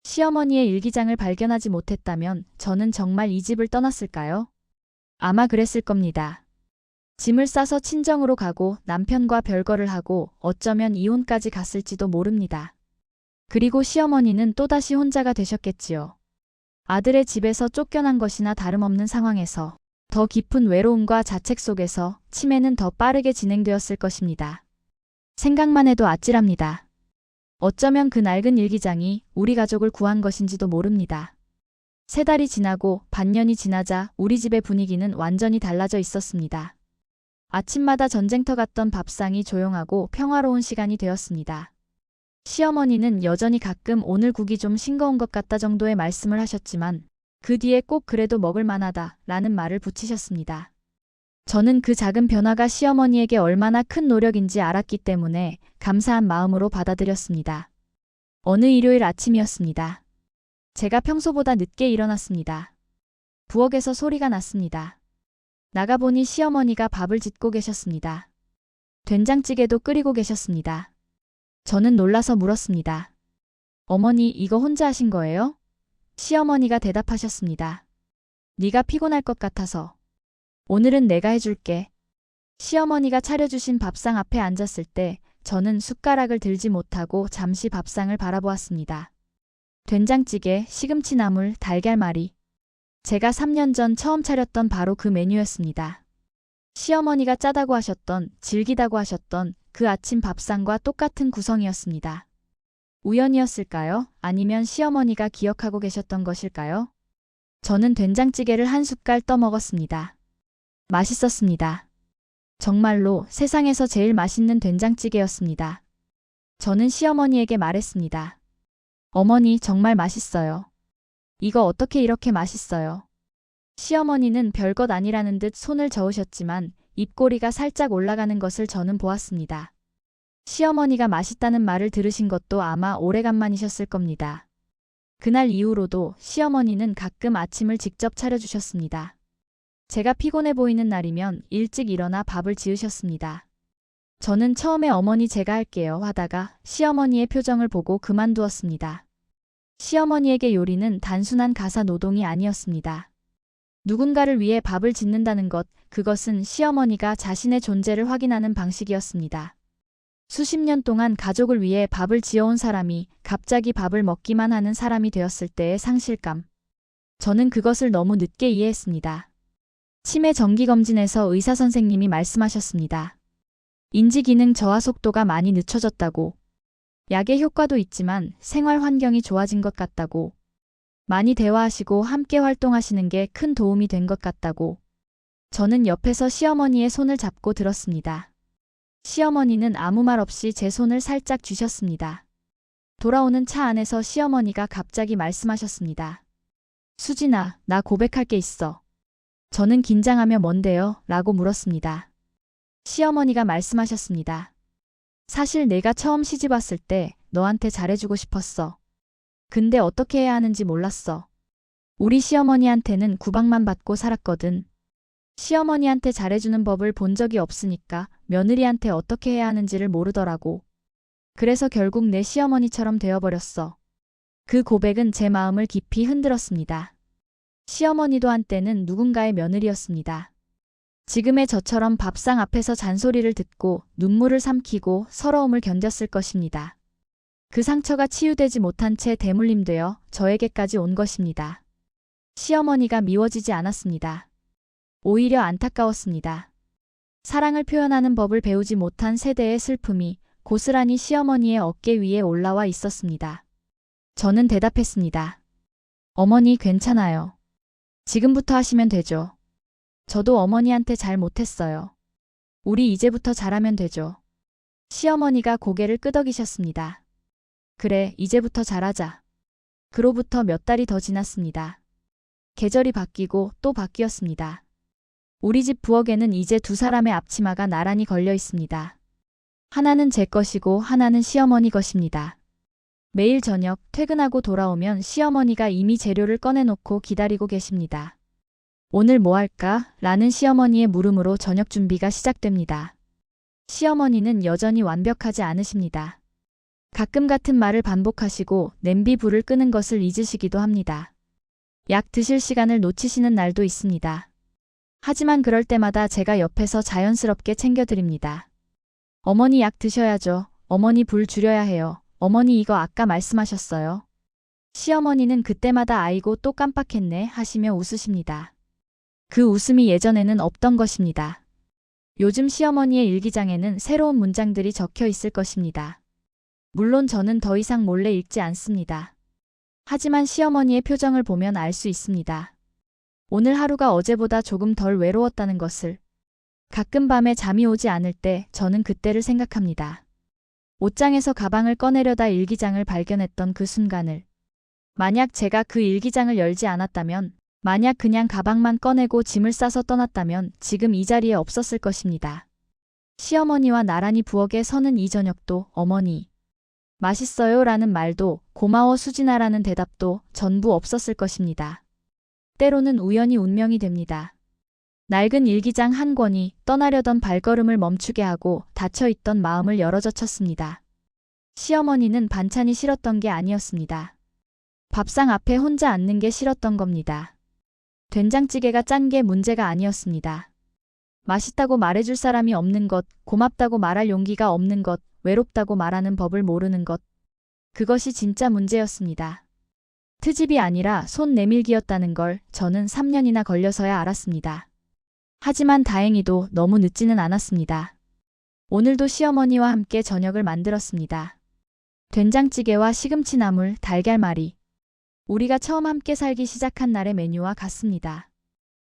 시어머니의 일기장을 발견하지 못했다면 저는 정말 이 집을 떠났을까요? 아마 그랬을 겁니다. 짐을 싸서 친정으로 가고 남편과 별거를 하고 어쩌면 이혼까지 갔을지도 모릅니다. 그리고 시어머니는 또다시 혼자가 되셨겠지요. 아들의 집에서 쫓겨난 것이나 다름없는 상황에서 더 깊은 외로움과 자책 속에서 치매는 더 빠르게 진행되었을 것입니다. 생각만 해도 아찔합니다. 어쩌면 그 낡은 일기장이 우리 가족을 구한 것인지도 모릅니다. 3달이 지나고 반년이 지나자 우리 집의 분위기는 완전히 달라져 있었습니다. 아침마다 전쟁터 같던 밥상이 조용하고 평화로운 시간이 되었습니다. 시어머니는 여전히 가끔 오늘 국이 좀 싱거운 것 같다 정도의 말씀을 하셨지만 그 뒤에 꼭 그래도 먹을 만하다 라는 말을 붙이셨습니다. 저는 그 작은 변화가 시어머니에게 얼마나 큰 노력인지 알았기 때문에 감사한 마음으로 받아들였습니다. 어느 일요일 아침이었습니다. 제가 평소보다 늦게 일어났습니다. 부엌에서 소리가 났습니다. 나가보니 시어머니가 밥을 짓고 계셨습니다. 된장찌개도 끓이고 계셨습니다. 저는 놀라서 물었습니다. 어머니, 이거 혼자 하신 거예요? 시어머니가 대답하셨습니다. 네가 피곤할 것 같아서. 오늘은 내가 해줄게. 시어머니가 차려주신 밥상 앞에 앉았을 때 저는 숟가락을 들지 못하고 잠시 밥상을 바라보았습니다. 된장찌개, 시금치나물, 달걀말이. 제가 3년 전 처음 차렸던 바로 그 메뉴였습니다. 시어머니가 짜다고 하셨던, 질기다고 하셨던 그 아침 밥상과 똑같은 구성이었습니다. 우연이었을까요? 아니면 시어머니가 기억하고 계셨던 것일까요? 저는 된장찌개를 한 숟갈 떠먹었습니다. 맛있었습니다. 정말로 세상에서 제일 맛있는 된장찌개였습니다. 저는 시어머니에게 말했습니다. 어머니, 정말 맛있어요. 이거 어떻게 이렇게 맛있어요? 시어머니는 별것 아니라는 듯 손을 저으셨지만 입꼬리가 살짝 올라가는 것을 저는 보았습니다. 시어머니가 맛있다는 말을 들으신 것도 아마 오래간만이셨을 겁니다. 그날 이후로도 시어머니는 가끔 아침을 직접 차려주셨습니다. 제가 피곤해 보이는 날이면 일찍 일어나 밥을 지으셨습니다. 저는 처음에 어머니 제가 할게요 하다가 시어머니의 표정을 보고 그만두었습니다. 시어머니에게 요리는 단순한 가사 노동이 아니었습니다. 누군가를 위해 밥을 짓는다는 것, 그것은 시어머니가 자신의 존재를 확인하는 방식이었습니다. 수십 년 동안 가족을 위해 밥을 지어온 사람이 갑자기 밥을 먹기만 하는 사람이 되었을 때의 상실감. 저는 그것을 너무 늦게 이해했습니다. 치매 정기검진에서 의사 선생님이 말씀하셨습니다. 인지기능 저하 속도가 많이 늦춰졌다고. 약의 효과도 있지만 생활 환경이 좋아진 것 같다고. 많이 대화하시고 함께 활동하시는 게 큰 도움이 된 것 같다고. 저는 옆에서 시어머니의 손을 잡고 들었습니다. 시어머니는 아무 말 없이 제 손을 살짝 쥐셨습니다. 돌아오는 차 안에서 시어머니가 갑자기 말씀하셨습니다. 수진아, 나 고백할 게 있어. 저는 긴장하며 뭔데요? 라고 물었습니다. 시어머니가 말씀하셨습니다. 사실 내가 처음 시집 왔을 때 너한테 잘해주고 싶었어. 근데 어떻게 해야 하는지 몰랐어. 우리 시어머니한테는 구박만 받고 살았거든. 시어머니한테 잘해주는 법을 본 적이 없으니까 며느리한테 어떻게 해야 하는지를 모르더라고. 그래서 결국 내 시어머니처럼 되어버렸어. 그 고백은 제 마음을 깊이 흔들었습니다. 시어머니도 한때는 누군가의 며느리였습니다. 지금의 저처럼 밥상 앞에서 잔소리를 듣고 눈물을 삼키고 서러움을 견뎠을 것입니다. 그 상처가 치유되지 못한 채 대물림되어 저에게까지 온 것입니다. 시어머니가 미워지지 않았습니다. 오히려 안타까웠습니다. 사랑을 표현하는 법을 배우지 못한 세대의 슬픔이 고스란히 시어머니의 어깨 위에 올라와 있었습니다. 저는 대답했습니다. 어머니, 괜찮아요. 지금부터 하시면 되죠. 저도 어머니한테 잘 못했어요. 우리 이제부터 잘하면 되죠. 시어머니가 고개를 끄덕이셨습니다. 그래, 이제부터 잘하자. 그로부터 몇 달이 더 지났습니다. 계절이 바뀌고 또 바뀌었습니다. 우리 집 부엌에는 이제 두 사람의 앞치마가 나란히 걸려 있습니다. 하나는 제 것이고 하나는 시어머니 것입니다. 매일 저녁 퇴근하고 돌아오면 시어머니가 이미 재료를 꺼내놓고 기다리고 계십니다. 오늘 뭐 할까? 라는 시어머니의 물음으로 저녁 준비가 시작됩니다. 시어머니는 여전히 완벽하지 않으십니다. 가끔 같은 말을 반복하시고 냄비 불을 끄는 것을 잊으시기도 합니다. 약 드실 시간을 놓치시는 날도 있습니다. 하지만 그럴 때마다 제가 옆에서 자연스럽게 챙겨드립니다. 어머니 약 드셔야죠. 어머니 불 줄여야 해요. 어머니 이거 아까 말씀하셨어요. 시어머니는 그때마다 아이고 또 깜빡했네 하시며 웃으십니다. 그 웃음이 예전에는 없던 것입니다. 요즘 시어머니의 일기장에는 새로운 문장들이 적혀 있을 것입니다. 물론 저는 더 이상 몰래 읽지 않습니다. 하지만 시어머니의 표정을 보면 알 수 있습니다. 오늘 하루가 어제보다 조금 덜 외로웠다는 것을. 가끔 밤에 잠이 오지 않을 때 저는 그때를 생각합니다. 옷장에서 가방을 꺼내려다 일기장을 발견했던 그 순간을. 만약 제가 그 일기장을 열지 않았다면, 만약 그냥 가방만 꺼내고 짐을 싸서 떠났다면 지금 이 자리에 없었을 것입니다. 시어머니와 나란히 부엌에 서는 이 저녁도 어머니. 맛있어요 라는 말도 고마워 수진아 라는 대답도 전부 없었을 것입니다. 때로는 우연히 운명이 됩니다. 낡은 일기장 한 권이 떠나려던 발걸음을 멈추게 하고 닫혀있던 마음을 열어젖혔습니다. 시어머니는 반찬이 싫었던 게 아니었습니다. 밥상 앞에 혼자 앉는 게 싫었던 겁니다. 된장찌개가 짠 게 문제가 아니었습니다. 맛있다고 말해줄 사람이 없는 것, 고맙다고 말할 용기가 없는 것, 외롭다고 말하는 법을 모르는 것. 그것이 진짜 문제였습니다. 트집이 아니라 손 내밀기였다는 걸 저는 3년이나 걸려서야 알았습니다. 하지만 다행히도 너무 늦지는 않았습니다. 오늘도 시어머니와 함께 저녁을 만들었습니다. 된장찌개와 시금치 나물, 달걀말이. 우리가 처음 함께 살기 시작한 날의 메뉴와 같습니다.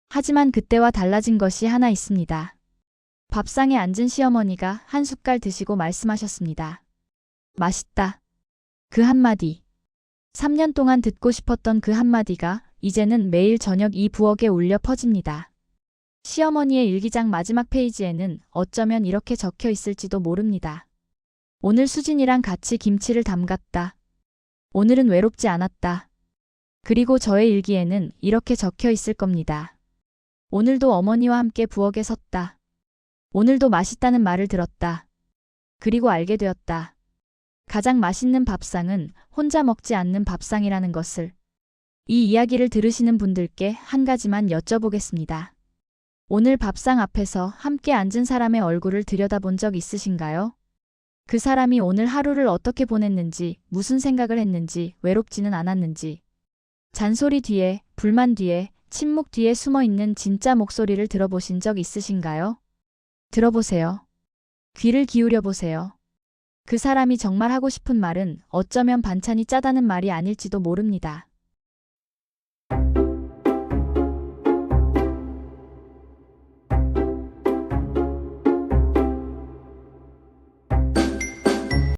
하지만 그때와 달라진 것이 하나 있습니다. 밥상에 앉은 시어머니가 한 숟갈 드시고 말씀하셨습니다. 맛있다. 그 한마디. 3년 동안 듣고 싶었던 그 한마디가 이제는 매일 저녁 이 부엌에 울려 퍼집니다. 시어머니의 일기장 마지막 페이지에는 어쩌면 이렇게 적혀 있을지도 모릅니다. 오늘 수진이랑 같이 김치를 담갔다. 오늘은 외롭지 않았다. 그리고 저의 일기에는 이렇게 적혀 있을 겁니다. 오늘도 어머니와 함께 부엌에 섰다. 오늘도 맛있다는 말을 들었다. 그리고 알게 되었다. 가장 맛있는 밥상은 혼자 먹지 않는 밥상이라는 것을. 이 이야기를 들으시는 분들께 한 가지만 여쭤보겠습니다. 오늘 밥상 앞에서 함께 앉은 사람의 얼굴을 들여다본 적 있으신가요? 그 사람이 오늘 하루를 어떻게 보냈는지, 무슨 생각을 했는지, 외롭지는 않았는지. 잔소리 뒤에, 불만 뒤에, 침묵 뒤에 숨어 있는 진짜 목소리를 들어보신 적 있으신가요? 들어보세요. 귀를 기울여 보세요. 그 사람이 정말 하고 싶은 말은 어쩌면 반찬이 짜다는 말이 아닐지도 모릅니다.